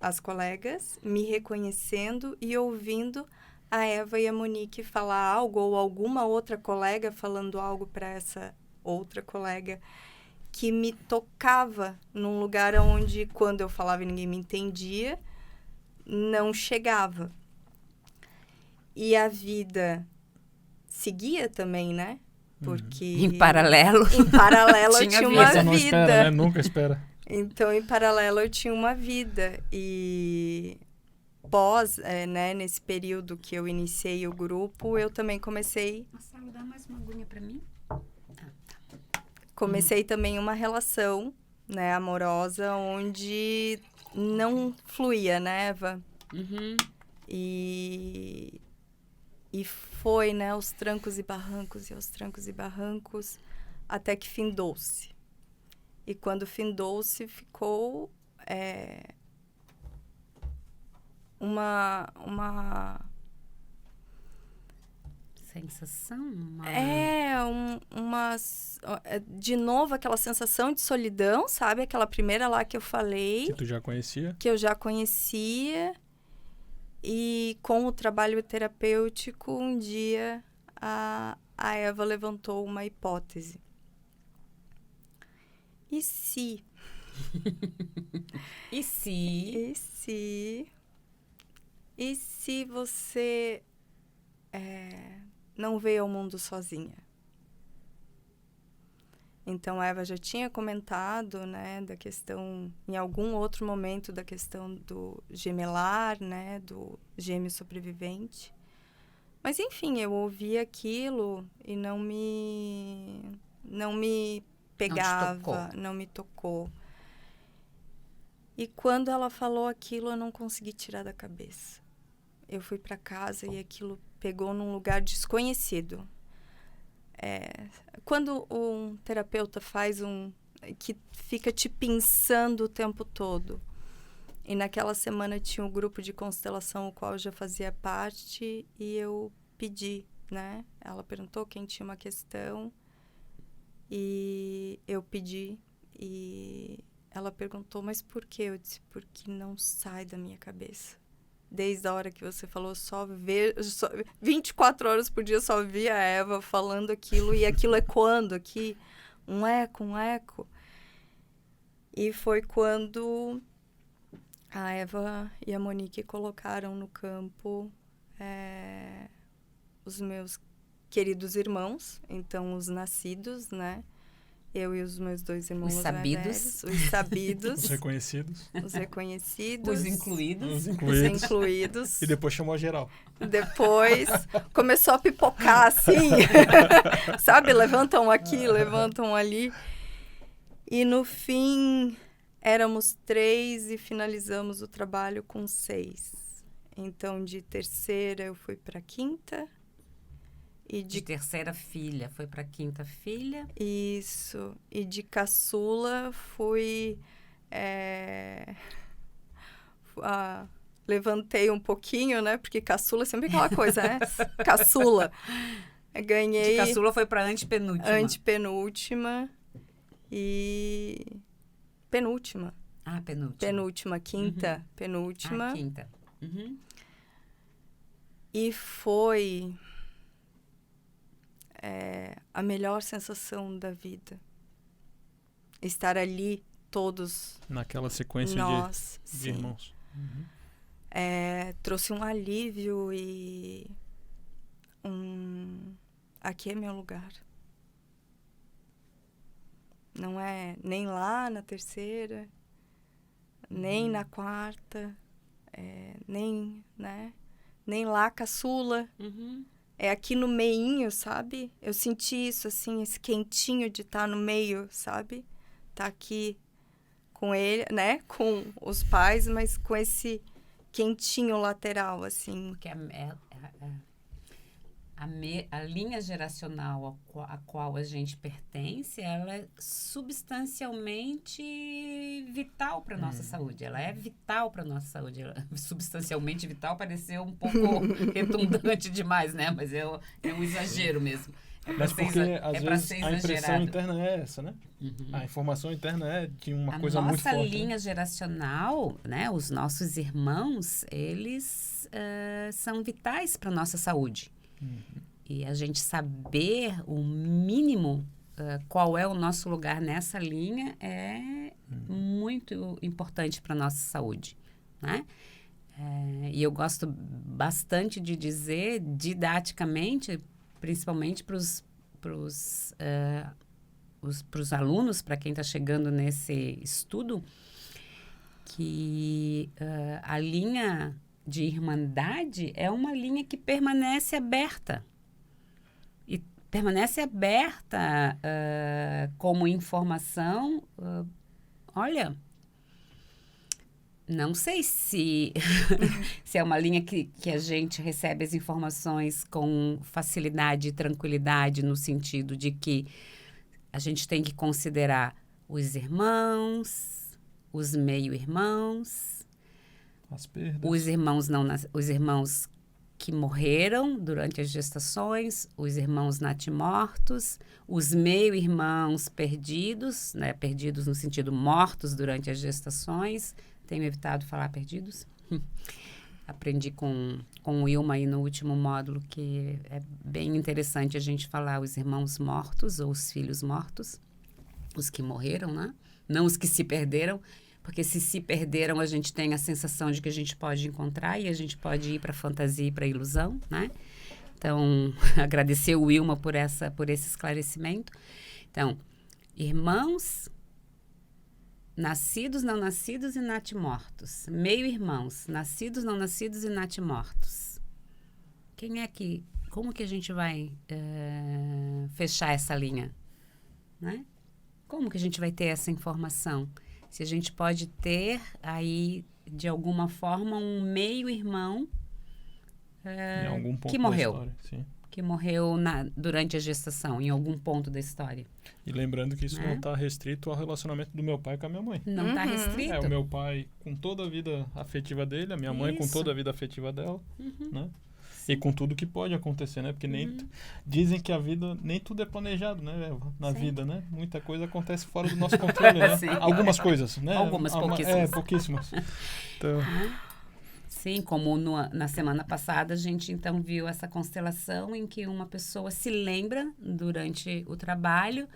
as colegas, me reconhecendo e ouvindo a Eva e a Monique falar algo, ou alguma outra colega falando algo para essa outra colega, que me tocava num lugar onde, quando eu falava e ninguém me entendia, não chegava. E a vida seguia também, né? Porque... Em paralelo. Em paralelo eu tinha uma Você não vida. espera, né? Nunca espera. Então, em paralelo eu tinha uma vida. E né, nesse período que eu iniciei o grupo, eu também comecei... Marcelo, dá mais uma aguinha pra mim? Comecei também uma relação, né, amorosa, onde não fluía, né, Eva? E foi, né, aos trancos e barrancos, até que findou-se. E quando findou-se, ficou uma sensação? De novo, aquela sensação de solidão, sabe? Aquela primeira lá que eu falei. Que tu já conhecia? Que eu já conhecia. E com o trabalho terapêutico, um dia a Eva levantou uma hipótese. E se? E se? E se você não veio ao mundo sozinha? Então, a Eva já tinha comentado, né, da questão, em algum outro momento, da questão do gemelar, né, do gêmeo sobrevivente. Mas, enfim, eu ouvi aquilo e não me pegava, não me tocou. E quando ela falou aquilo, eu não consegui tirar da cabeça. Eu fui para casa e aquilo pegou num lugar desconhecido. Quando um terapeuta faz que fica te pensando o tempo todo. E naquela semana tinha um grupo de constelação, o qual eu já fazia parte, e eu pedi, né? Ela perguntou quem tinha uma questão, e eu pedi, e ela perguntou, mas por quê? Eu disse, porque não sai da minha cabeça. Desde a hora que você falou, 24 horas por dia só via a Eva falando aquilo, e aquilo ecoando aqui, um eco. E foi quando a Eva e a Monique colocaram no campo os meus queridos irmãos, então os nascidos, né? Eu e os meus 2 irmãos os sabidos. Os sabidos. Os reconhecidos. Os reconhecidos. Os incluídos. Os incluídos. E depois chamou a geral. Depois começou a pipocar, assim. Sabe? Levantam aqui, levantam ali. E no fim, éramos 3 e finalizamos o trabalho com 6. Então, de terceira, eu fui para quinta. E de terceira filha, foi para quinta filha. Isso. E de caçula, fui... levantei um pouquinho, né? Porque caçula é sempre aquela coisa, né? Caçula. Ganhei... De caçula foi para antepenúltima. Antepenúltima. E... penúltima. Ah, penúltima. Penúltima, quinta, penúltima. Ah, quinta. E foi... a melhor sensação da vida. Estar ali, todos... Naquela sequência de irmãos. Trouxe um alívio e... aqui é meu lugar. Não é nem lá na terceira, nem na quarta, nem, né? Nem lá caçula. É aqui no meinho, sabe? Eu senti isso, assim, esse quentinho de estar no meio, sabe? Tá aqui com ele, né? Com os pais, mas com esse quentinho lateral, assim. Porque a linha geracional a qual a gente pertence, ela é substancialmente vital para a nossa saúde. Ela é vital para a nossa saúde. Substancialmente vital pareceu um pouco redundante demais, né? Mas é um exagero mesmo. Mas porque, às vezes, a impressão interna é essa, né? A informação interna é de uma coisa muito forte. A nossa linha geracional, né? Os nossos irmãos, eles são vitais para a nossa saúde. E a gente saber o mínimo qual é o nosso lugar nessa linha é muito importante para a nossa saúde, né? E eu gosto bastante de dizer didaticamente, principalmente para os alunos, para quem está chegando nesse estudo, que a linha de irmandade é uma linha que permanece aberta. E permanece aberta como informação. Olha, não sei se é uma linha que a gente recebe as informações com facilidade e tranquilidade, no sentido de que a gente tem que considerar os irmãos, os meio-irmãos, as perdas. Os irmãos que morreram durante as gestações, os irmãos natimortos, os meio-irmãos perdidos, né? Perdidos no sentido mortos durante as gestações. Tenho evitado falar perdidos. Aprendi com o Wilma aí no último módulo que é bem interessante a gente falar os irmãos mortos ou os filhos mortos, os que morreram, né? Não os que se perderam. Porque se perderam, a gente tem a sensação de que a gente pode encontrar e a gente pode ir para a fantasia e para a ilusão, né? Então, agradecer o Wilma por esse esclarecimento. Então, irmãos, nascidos, não nascidos e natimortos. Meio-irmãos, nascidos, não nascidos e natimortos. Como que a gente vai fechar essa linha? Né? Como que a gente vai ter essa informação? Se a gente pode ter aí, de alguma forma, um meio-irmão que morreu. História, sim. Que morreu durante a gestação, em algum ponto da história. E lembrando que isso não está restrito ao relacionamento do meu pai com a minha mãe. Não está restrito. O meu pai com toda a vida afetiva dele, a minha mãe com toda a vida afetiva dela, né? E com tudo que pode acontecer, né? Porque dizem que a vida, nem tudo é planejado, né, Eva? Na vida, né? Muita coisa acontece fora do nosso controle, né? Algumas coisas, né? Pouquíssimas. Pouquíssimas. Então... Sim, como na semana passada a gente então viu essa constelação em que uma pessoa se lembra durante o trabalho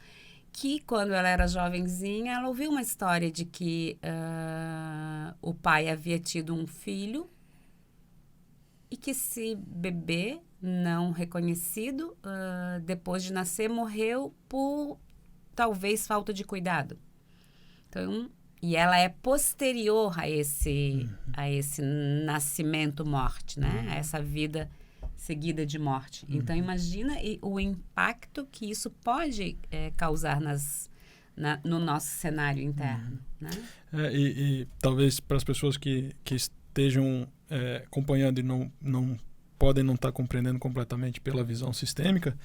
que quando ela era jovenzinha ela ouviu uma história de que o pai havia tido um filho e que esse bebê não reconhecido, depois de nascer, morreu por talvez falta de cuidado. Então, e ela é posterior a esse nascimento-morte, né? A essa vida seguida de morte. Então, imagina o impacto que isso pode causar no nosso cenário interno, né? E talvez para as pessoas que estejam acompanhando e não podem não estar compreendendo completamente pela visão sistêmica,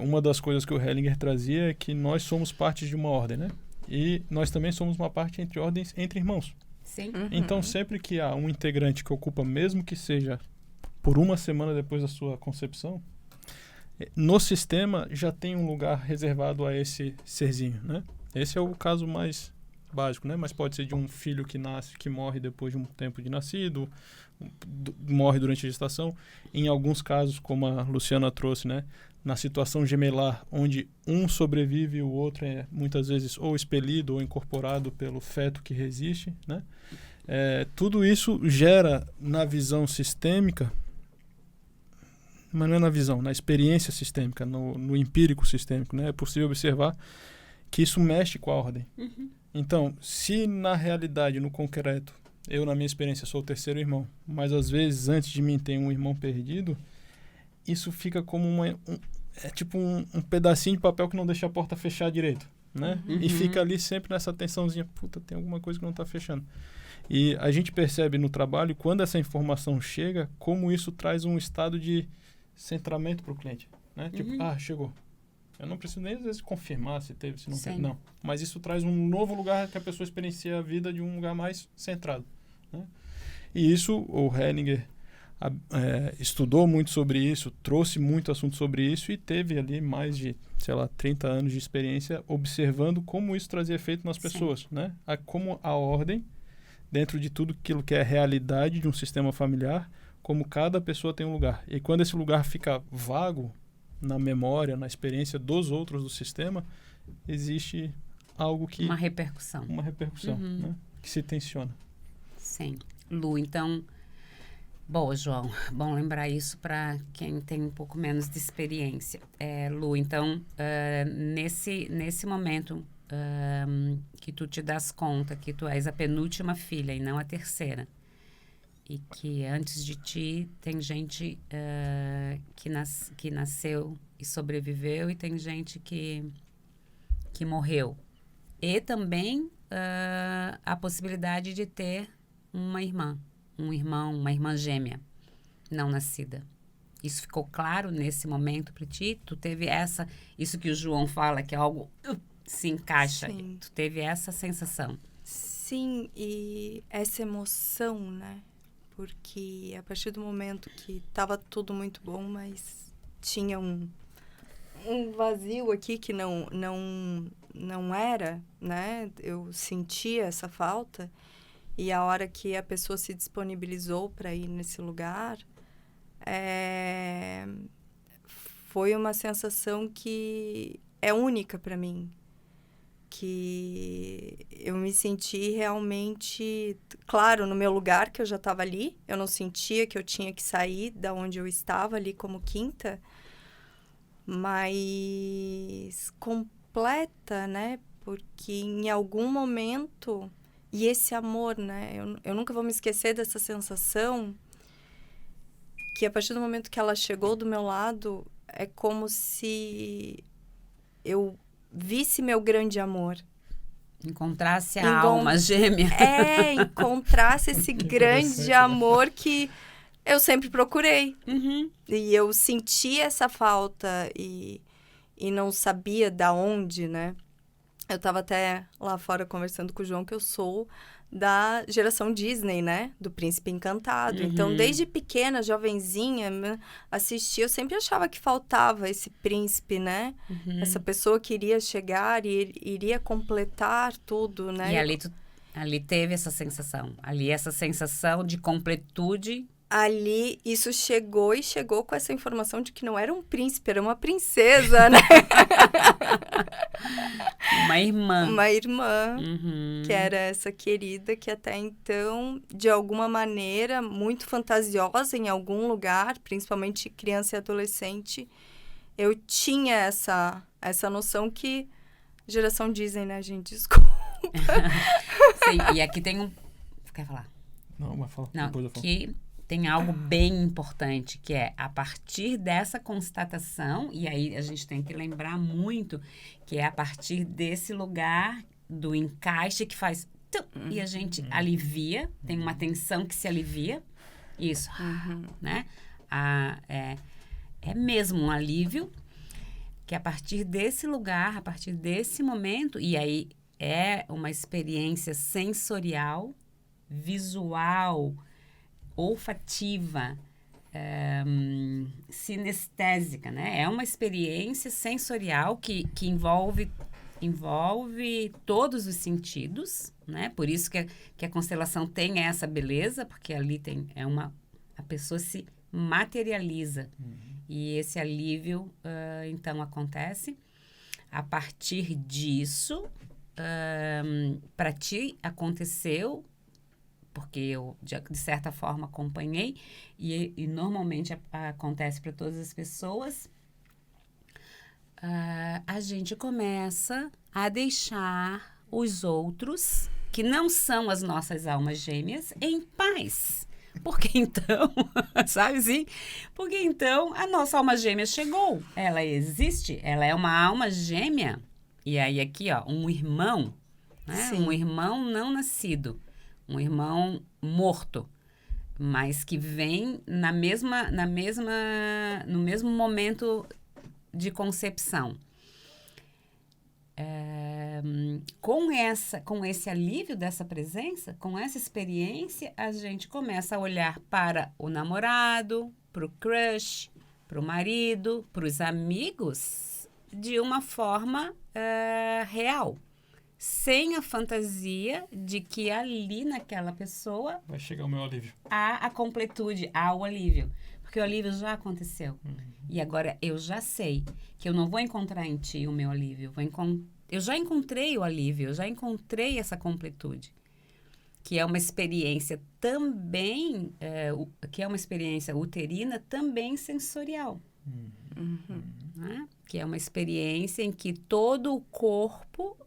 uma das coisas que o Hellinger trazia é que nós somos parte de uma ordem, né? E nós também somos uma parte entre ordens, entre irmãos. Sim. Então, sempre que há um integrante que ocupa, mesmo que seja por uma semana depois da sua concepção, no sistema já tem um lugar reservado a esse serzinho, né? Esse é o caso mais básico, né? Mas pode ser de um filho que nasce, que morre depois de um tempo de nascido, morre durante a gestação. Em alguns casos, como a Luciana trouxe, né? Na situação gemelar, onde um sobrevive e o outro é muitas vezes ou expelido ou incorporado pelo feto que resiste, né? Tudo isso gera na visão sistêmica, mas não é na visão, na experiência sistêmica, no empírico sistêmico, né? É possível observar que isso mexe com a ordem. Então, se na realidade, no concreto, eu, na minha experiência, sou o terceiro irmão, mas às vezes, antes de mim, tem um irmão perdido, isso fica como é tipo um pedacinho de papel que não deixa a porta fechar direito, né? E fica ali sempre nessa tensãozinha, puta, tem alguma coisa que não está fechando. E a gente percebe no trabalho, quando essa informação chega, como isso traz um estado de centramento para o cliente, né? Tipo, chegou. Eu não preciso nem, às vezes, confirmar se teve, se não teve, não. Mas isso traz um novo lugar que a pessoa experiencia a vida de um lugar mais centrado, né? E isso, o Hellinger estudou muito sobre isso, trouxe muito assunto sobre isso e teve ali mais de, 30 anos de experiência observando como isso trazia efeito nas pessoas, né? Como a ordem, dentro de tudo aquilo que é a realidade de um sistema familiar, como cada pessoa tem um lugar. E quando esse lugar fica vago na memória, na experiência dos outros do sistema, existe algo que... Uma repercussão. Né? Que se tensiona. Sim. Lu, então... Boa, João. Bom lembrar isso para quem tem um pouco menos de experiência. Lu, então, nesse momento que tu te das conta que tu és a penúltima filha e não a terceira, e que antes de ti tem gente que nasceu e sobreviveu e tem gente que morreu. E também a possibilidade de ter uma irmã, um irmão, uma irmã gêmea não nascida. Isso ficou claro nesse momento para ti? Tu teve isso que o João fala, que é algo se encaixa. Sim. Tu teve essa sensação? Sim, e essa emoção, né? Porque a partir do momento que estava tudo muito bom, mas tinha um vazio aqui que não era, né? Eu sentia essa falta. E a hora que a pessoa se disponibilizou para ir nesse lugar, foi uma sensação que é única para mim. Que eu me senti realmente, claro, no meu lugar, que eu já estava ali. Eu não sentia que eu tinha que sair da onde eu estava ali como quinta, mas completa, né? Porque em algum momento, e esse amor, né? Eu nunca vou me esquecer dessa sensação que a partir do momento que ela chegou do meu lado, é como se eu visse meu grande amor. Encontrasse a alma gêmea. Encontrasse esse grande amor que eu sempre procurei. E eu senti essa falta e não sabia da onde, né? Eu estava até lá fora conversando com o João, que eu sou da geração Disney, né? Do Príncipe Encantado. Então, desde pequena, jovenzinha, assistia, eu sempre achava que faltava esse príncipe, né? Essa pessoa que iria chegar e iria completar tudo, né? E ali teve essa sensação. Ali, essa sensação de completude. Ali, isso chegou com essa informação de que não era um príncipe, era uma princesa, né? Uma irmã. Uma irmã, que era essa querida que até então, de alguma maneira, muito fantasiosa em algum lugar, principalmente criança e adolescente, eu tinha essa noção que geração Disney, né, gente? Desculpa. Sim, e aqui tem Quer falar? Não, mas fala. Não, Depois eu falo. que tem algo bem importante, que é a partir dessa constatação, e aí a gente tem que lembrar muito, que é a partir desse lugar do encaixe que faz... E a gente alivia, tem uma tensão que se alivia. Isso, né? É mesmo um alívio, que a partir desse lugar, a partir desse momento, e aí é uma experiência sensorial, visual, olfativa, sinestésica, né? É uma experiência sensorial que envolve todos os sentidos, né? Por isso que a constelação tem essa beleza, porque ali a pessoa se materializa. E esse alívio, então, acontece. A partir disso, para ti, aconteceu, porque eu, de certa forma, acompanhei, e normalmente acontece para todas as pessoas, a gente começa a deixar os outros, que não são as nossas almas gêmeas, em paz. Porque então, sabe assim? Porque então a nossa alma gêmea chegou. Ela existe, ela é uma alma gêmea. E aí aqui, ó, um irmão, né? Um irmão não nascido, um irmão morto, mas que vem no mesmo momento de concepção. Com esse alívio dessa presença, com essa experiência, a gente começa a olhar para o namorado, para o crush, para o marido, para os amigos, de uma forma real. Sem a fantasia de que ali naquela pessoa vai chegar o meu alívio. Há a completude, há o alívio. Porque o alívio já aconteceu. E agora eu já sei que eu não vou encontrar em ti o meu alívio. Eu já encontrei o alívio, eu já encontrei essa completude. Que é uma experiência também, que é uma experiência uterina também sensorial. Né? Que é uma experiência em que todo o corpo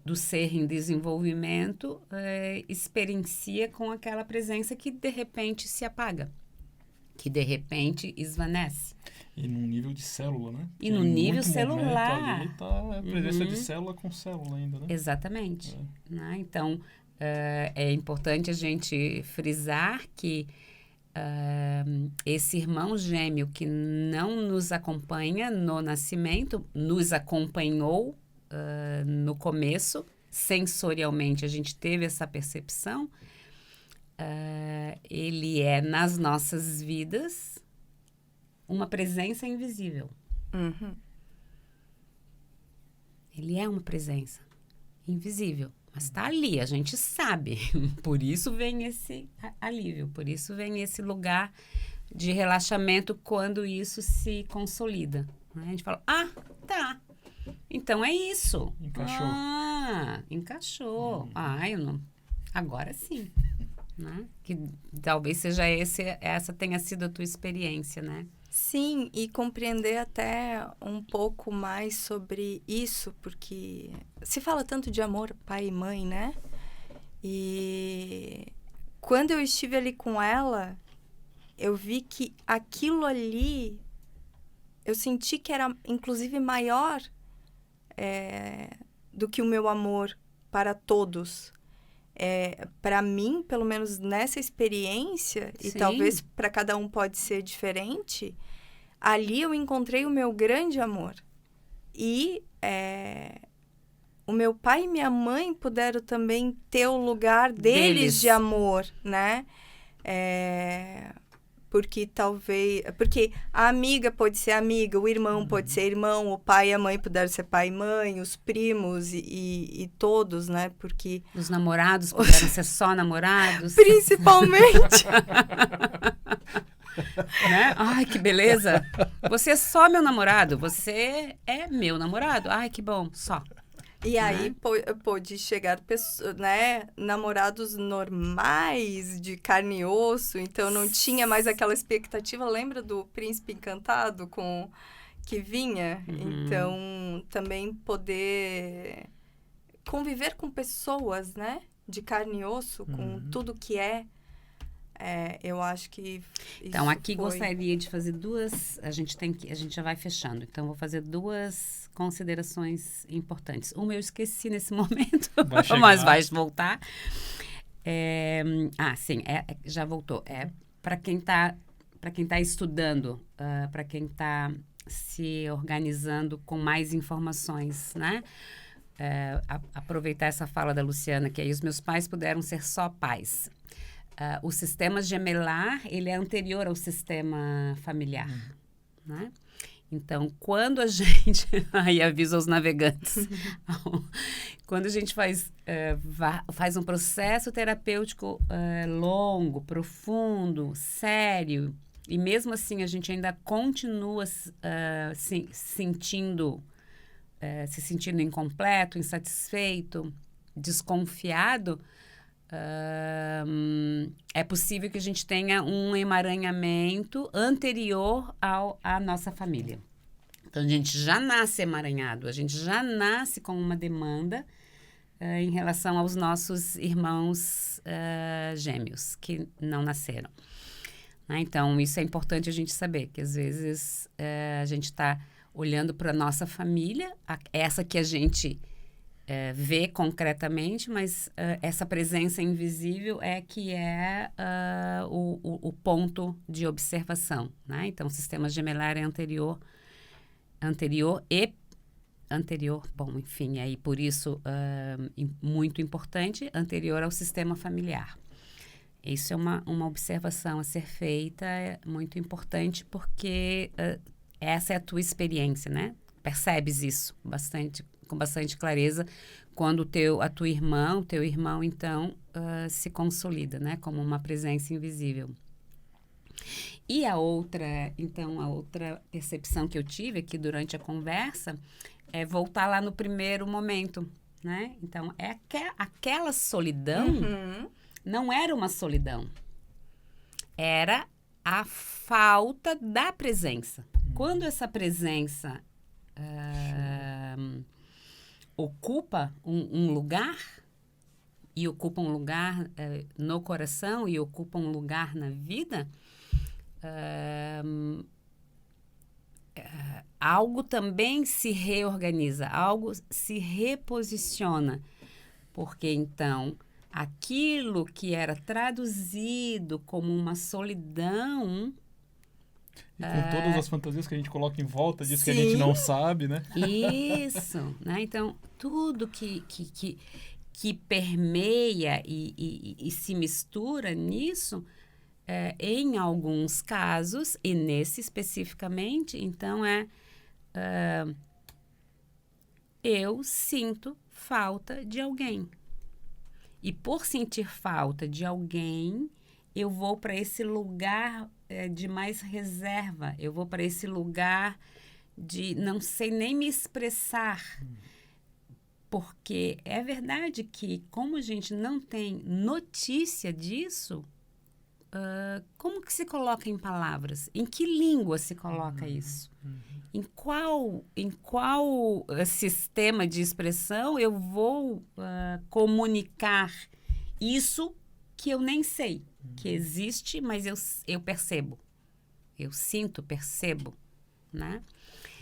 do ser em desenvolvimento experiencia com aquela presença que de repente se apaga, que de repente esvanece. E no nível de célula, né? E no nível celular. Ali tá a presença de célula com célula ainda, né? Exatamente. Né? Então, é importante a gente frisar que esse irmão gêmeo que não nos acompanha no nascimento, nos acompanhou no começo, sensorialmente a gente teve essa percepção, ele é nas nossas vidas uma presença invisível. Ele é uma presença invisível. Mas está ali, a gente sabe. Por isso vem esse alívio, por isso vem esse lugar de relaxamento quando isso se consolida. Né? A gente fala, tá, então é isso. Encaixou. Encaixou. Eu não... Agora sim. Né? Que talvez seja essa tenha sido a tua experiência, né? Sim, e compreender até um pouco mais sobre isso, porque se fala tanto de amor pai e mãe, né? E quando eu estive ali com ela, eu vi que aquilo ali, eu senti que era inclusive maior do que o meu amor para todos. Para mim, pelo menos nessa experiência, Sim. E talvez para cada um pode ser diferente, ali eu encontrei o meu grande amor. E o meu pai e minha mãe puderam também ter o lugar deles de amor, né? Porque a amiga pode ser amiga, o irmão pode ser irmão, o pai e a mãe puderam ser pai e mãe, os primos e todos, né? Porque os namorados puderam ser só namorados. Principalmente. Né? Ai, que beleza. Você é só meu namorado, você é meu namorado. Ai, que bom, só. E aí pôde chegar pessoas, né, namorados normais, de carne e osso, então não tinha mais aquela expectativa. Lembra do Príncipe Encantado que vinha? Então, também poder conviver com pessoas, né, de carne e osso, com tudo que eu acho que então aqui gostaria de fazer a gente já vai fechando, então vou fazer 2 considerações importantes. Uma eu esqueci nesse momento, mas vai voltar. Sim, já voltou. Para quem tá estudando, para quem está se organizando com mais informações, né? Aproveitar essa fala da Luciana, que aí os meus pais puderam ser só pais. O sistema gemelar, ele é anterior ao sistema familiar, né? Então, quando a gente... Aí aviso aos navegantes. Quando a gente faz um processo terapêutico longo, profundo, sério, e mesmo assim a gente ainda continua se sentindo incompleto, insatisfeito, desconfiado, é possível que a gente tenha um emaranhamento anterior à nossa família. Então, a gente já nasce emaranhado, a gente já nasce com uma demanda em relação aos nossos irmãos gêmeos que não nasceram. Né? Então, isso é importante a gente saber, que às vezes a gente está olhando para a nossa família, essa que a gente vê concretamente, mas essa presença invisível é que é o ponto de observação. Né? Então, o sistema gemelar é anterior, bom, enfim, aí por isso muito importante, anterior ao sistema familiar. Isso é uma observação a ser feita, muito importante, porque essa é a tua experiência, né? Percebes isso com bastante clareza quando o teu irmão, então, se consolida, né? Como uma presença invisível. E a outra percepção que eu tive aqui durante a conversa é voltar lá no primeiro momento, né? Então, aquela solidão não era uma solidão. Era a falta da presença. Quando essa presença ocupa um lugar, e ocupa um lugar no coração, e ocupa um lugar na vida, algo também se reorganiza, algo se reposiciona, porque então aquilo que era traduzido como uma solidão, e com todas as fantasias que a gente coloca em volta disso, sim, que a gente não sabe, né? Isso, né? Então tudo que permeia e se mistura nisso, em alguns casos, e nesse especificamente, então eu sinto falta de alguém. E por sentir falta de alguém, eu vou para esse lugar de mais reserva, eu vou para esse lugar de não sei nem me expressar. Porque é verdade que, como a gente não tem notícia disso, como que se coloca em palavras? Em que língua se coloca isso? Em qual sistema de expressão eu vou comunicar isso que eu nem sei, que existe, mas eu percebo. Eu sinto, percebo, né?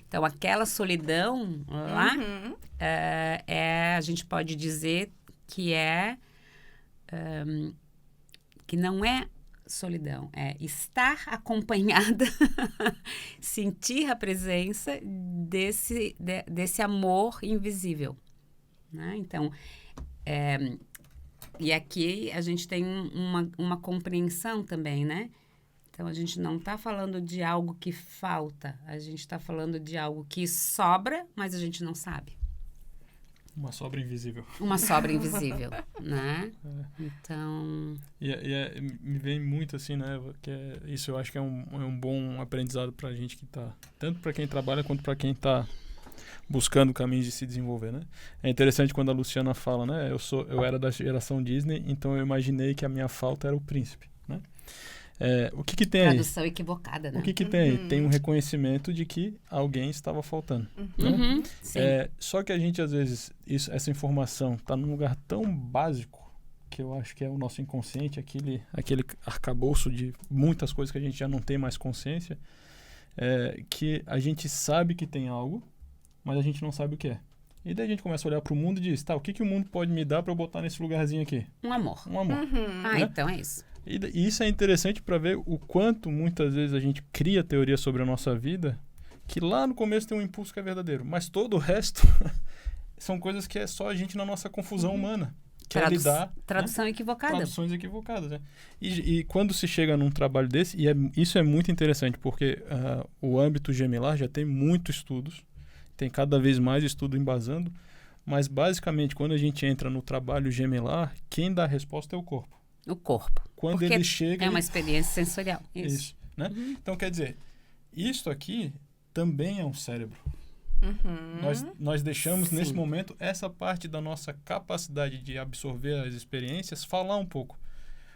Então, aquela solidão lá, a gente pode dizer que que não é solidão, é estar acompanhada, sentir a presença desse amor invisível, né? Então, e aqui a gente tem uma compreensão também, né? Então, a gente não está falando de algo que falta, a gente está falando de algo que sobra, mas a gente não sabe. Uma sobra invisível. Uma sobra invisível, né? Então... me vem muito assim, né? Que isso eu acho que é um bom aprendizado para a gente que está... Tanto para quem trabalha quanto para quem está buscando caminhos de se desenvolver, né? É interessante quando a Luciana fala, né? Eu era da geração Disney, então eu imaginei que a minha falta era o príncipe, né? O que tem aí? Tradução equivocada, né? O que tem aí? Tem um reconhecimento de que alguém estava faltando. Né? Sim. Só que a gente, às vezes, essa informação está num lugar tão básico, que eu acho que é o nosso inconsciente, aquele arcabouço de muitas coisas que a gente já não tem mais consciência, que a gente sabe que tem algo, mas a gente não sabe o que é. E daí a gente começa a olhar para o mundo e diz, tá, o que o mundo pode me dar para eu botar nesse lugarzinho aqui? Um amor. Um amor. Né? Então é isso. E isso é interessante para ver o quanto muitas vezes a gente cria teoria sobre a nossa vida, que lá no começo tem um impulso que é verdadeiro, mas todo o resto são coisas que é só a gente na nossa confusão humana. Que é lidar, tradução, né? Equivocada. Traduções equivocadas, né? E quando se chega num trabalho desse, isso é muito interessante, porque o âmbito gemelar já tem muitos estudos, tem cada vez mais estudo embasando, mas basicamente quando a gente entra no trabalho gemelar, quem dá a resposta é o corpo. O corpo. Quando porque ele chega... É uma experiência sensorial. Isso, né? Então, quer dizer, isso aqui também é um cérebro. Nós deixamos, sim, nesse momento, essa parte da nossa capacidade de absorver as experiências falar um pouco.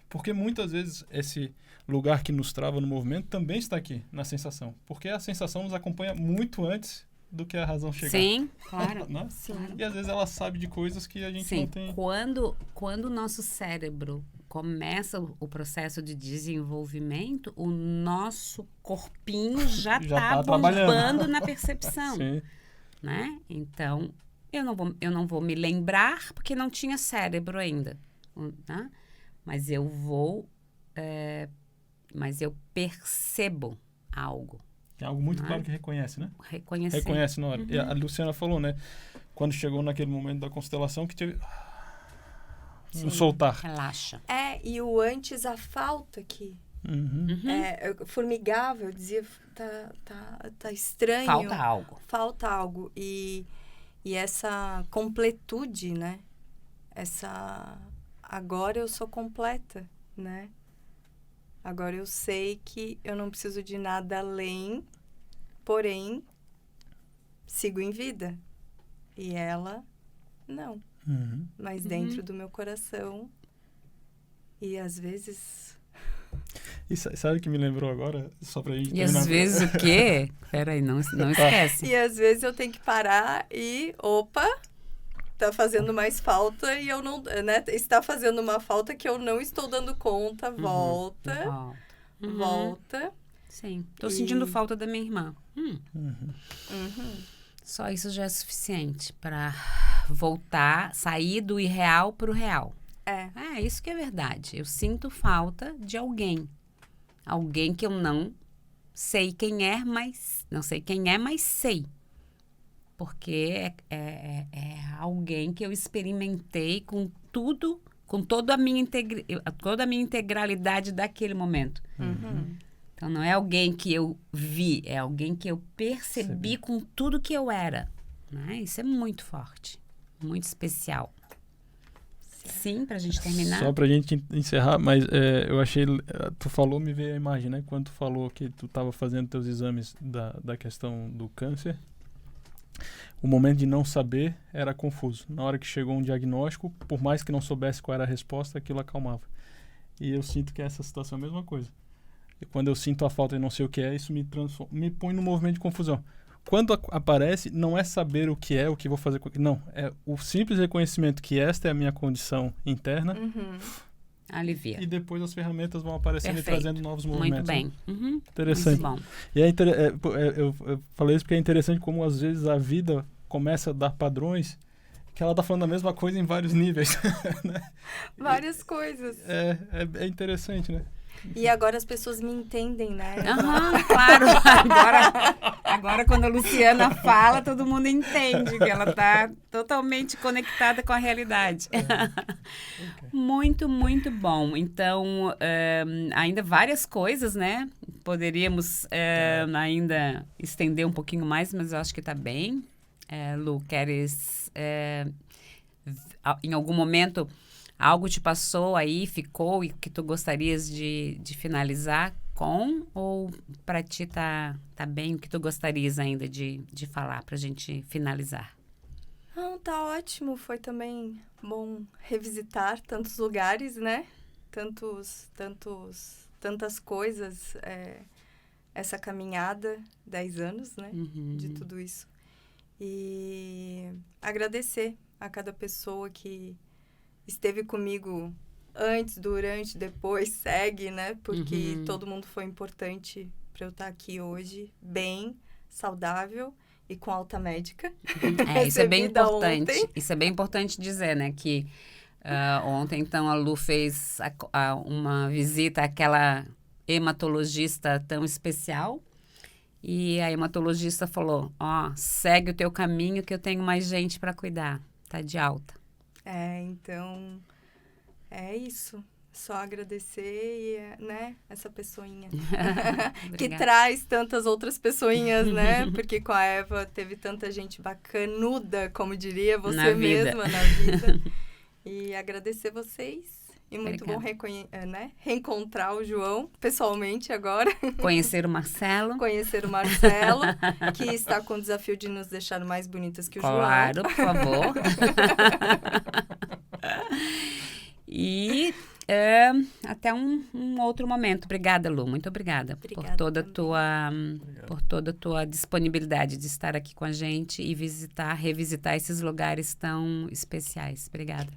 Porque muitas vezes esse lugar que nos trava no movimento também está aqui, na sensação. Porque a sensação nos acompanha muito antes do que a razão chegar. Sim, claro. Né? Sim. E às vezes ela sabe de coisas que a gente não tem... Quando o nosso cérebro começa o processo de desenvolvimento, o nosso corpinho já tá bombando na percepção. Sim. Né? Então, eu não vou me lembrar porque não tinha cérebro ainda. Né? Mas eu percebo algo. É algo muito claro que reconhece, né? Reconhecer. Reconhece na hora. E a Luciana falou, né? Quando chegou naquele momento da constelação, que teve... Sim, soltar. Relaxa. E o antes, a falta aqui. Eu formigava, eu dizia, tá estranho. Falta algo. E essa completude, né? Agora eu sou completa, né? Agora eu sei que eu não preciso de nada além, porém, sigo em vida. E ela, não. Mas dentro do meu coração. E às vezes... E sabe o que me lembrou agora? Só pra gente terminar. Às vezes o quê? Peraí, não esquece. E às vezes eu tenho que parar e... Opa! Tá fazendo mais falta e eu não... Né? Está fazendo uma falta que eu não estou dando conta. Volta. Volta. Sim. Tô sentindo falta da minha irmã. Só isso já é suficiente para voltar, sair do irreal pro real. Isso que é verdade. Eu sinto falta de alguém. Alguém que eu não sei quem é, mas... Não sei quem é, mas sei. Porque é alguém que eu experimentei com tudo, com toda a minha integralidade daquele momento. Então, não é alguém que eu vi, é alguém que eu percebi com tudo que eu era. Né? Isso é muito forte, muito especial. Sim, pra gente terminar. Só pra gente encerrar, mas eu achei... Tu falou, me veio a imagem, né? Quando tu falou que tu tava fazendo teus exames da questão do câncer, o momento de não saber era confuso. Na hora que chegou um diagnóstico, por mais que não soubesse qual era a resposta, aquilo acalmava. E eu sinto que essa situação é a mesma coisa. E quando eu sinto a falta e não sei o que é, isso me põe num movimento de confusão. Quando aparece, não é saber o que é, o que vou fazer. Não, é o simples reconhecimento que esta é a minha condição interna. Alivia. E depois as ferramentas vão aparecendo e trazendo novos movimentos. Muito bem. Interessante. Muito bom. E eu falei isso porque é interessante como às vezes a vida começa a dar padrões que ela tá falando a mesma coisa em vários níveis. Né? Várias coisas. É interessante, né? E agora as pessoas me entendem, né? Claro. Agora, quando a Luciana fala, todo mundo entende que ela está totalmente conectada com a realidade. Muito, muito bom. Então, ainda várias coisas, né? Poderíamos ainda estender um pouquinho mais, mas eu acho que está bem. Lu, queres... em algum momento... Algo te passou aí, ficou e que tu gostarias de finalizar com? Ou para ti tá bem? O que tu gostarias ainda de falar pra gente finalizar? Não, tá ótimo. Foi também bom revisitar tantos lugares, né? Tantas coisas. Essa caminhada, 10 anos, né? De tudo isso. E agradecer a cada pessoa que esteve comigo antes, durante, depois, segue, né? Porque todo mundo foi importante para eu estar aqui hoje, bem, saudável e com alta médica. Isso é bem importante. Isso é bem importante dizer, né? Que ontem, então, a Lu fez uma visita àquela hematologista tão especial. E a hematologista falou, segue o teu caminho que eu tenho mais gente para cuidar. Tá de alta. Então, é isso. Só agradecer, né, essa pessoinha. Que traz tantas outras pessoinhas, né? Porque com a Eva teve tanta gente bacanuda, como diria você mesma, na vida. E agradecer vocês. E muito bom reencontrar o João pessoalmente agora. Conhecer o Marcelo. Que está com o desafio de nos deixar mais bonitas que o João. Claro, por favor. E Até um outro momento. Obrigada, Lu. Muito obrigada por toda a tua disponibilidade de estar aqui com a gente e revisitar esses lugares tão especiais. Obrigada.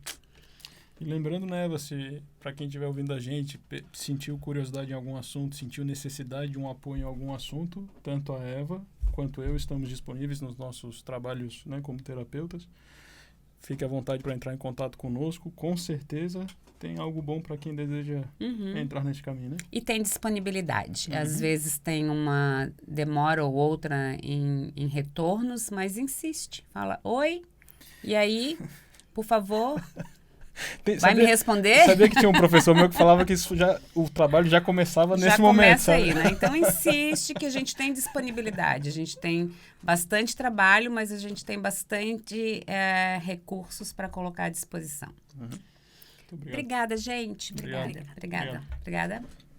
E lembrando, né, para quem estiver ouvindo a gente, sentiu curiosidade em algum assunto, sentiu necessidade de um apoio em algum assunto, tanto a Eva quanto eu estamos disponíveis nos nossos trabalhos, né, como terapeutas. Fique à vontade para entrar em contato conosco. Com certeza tem algo bom para quem deseja entrar nesse caminho, né? E tem disponibilidade. Às vezes tem uma demora ou outra em retornos, mas insiste. Fala, oi, e aí, por favor... Vai me responder? Sabia que tinha um professor meu que falava que o trabalho já começava nesse momento. Já começa aí, né? Então, insiste que a gente tem disponibilidade. A gente tem bastante trabalho, mas a gente tem bastante recursos para colocar à disposição. Muito obrigado. Obrigada, gente. Obrigada.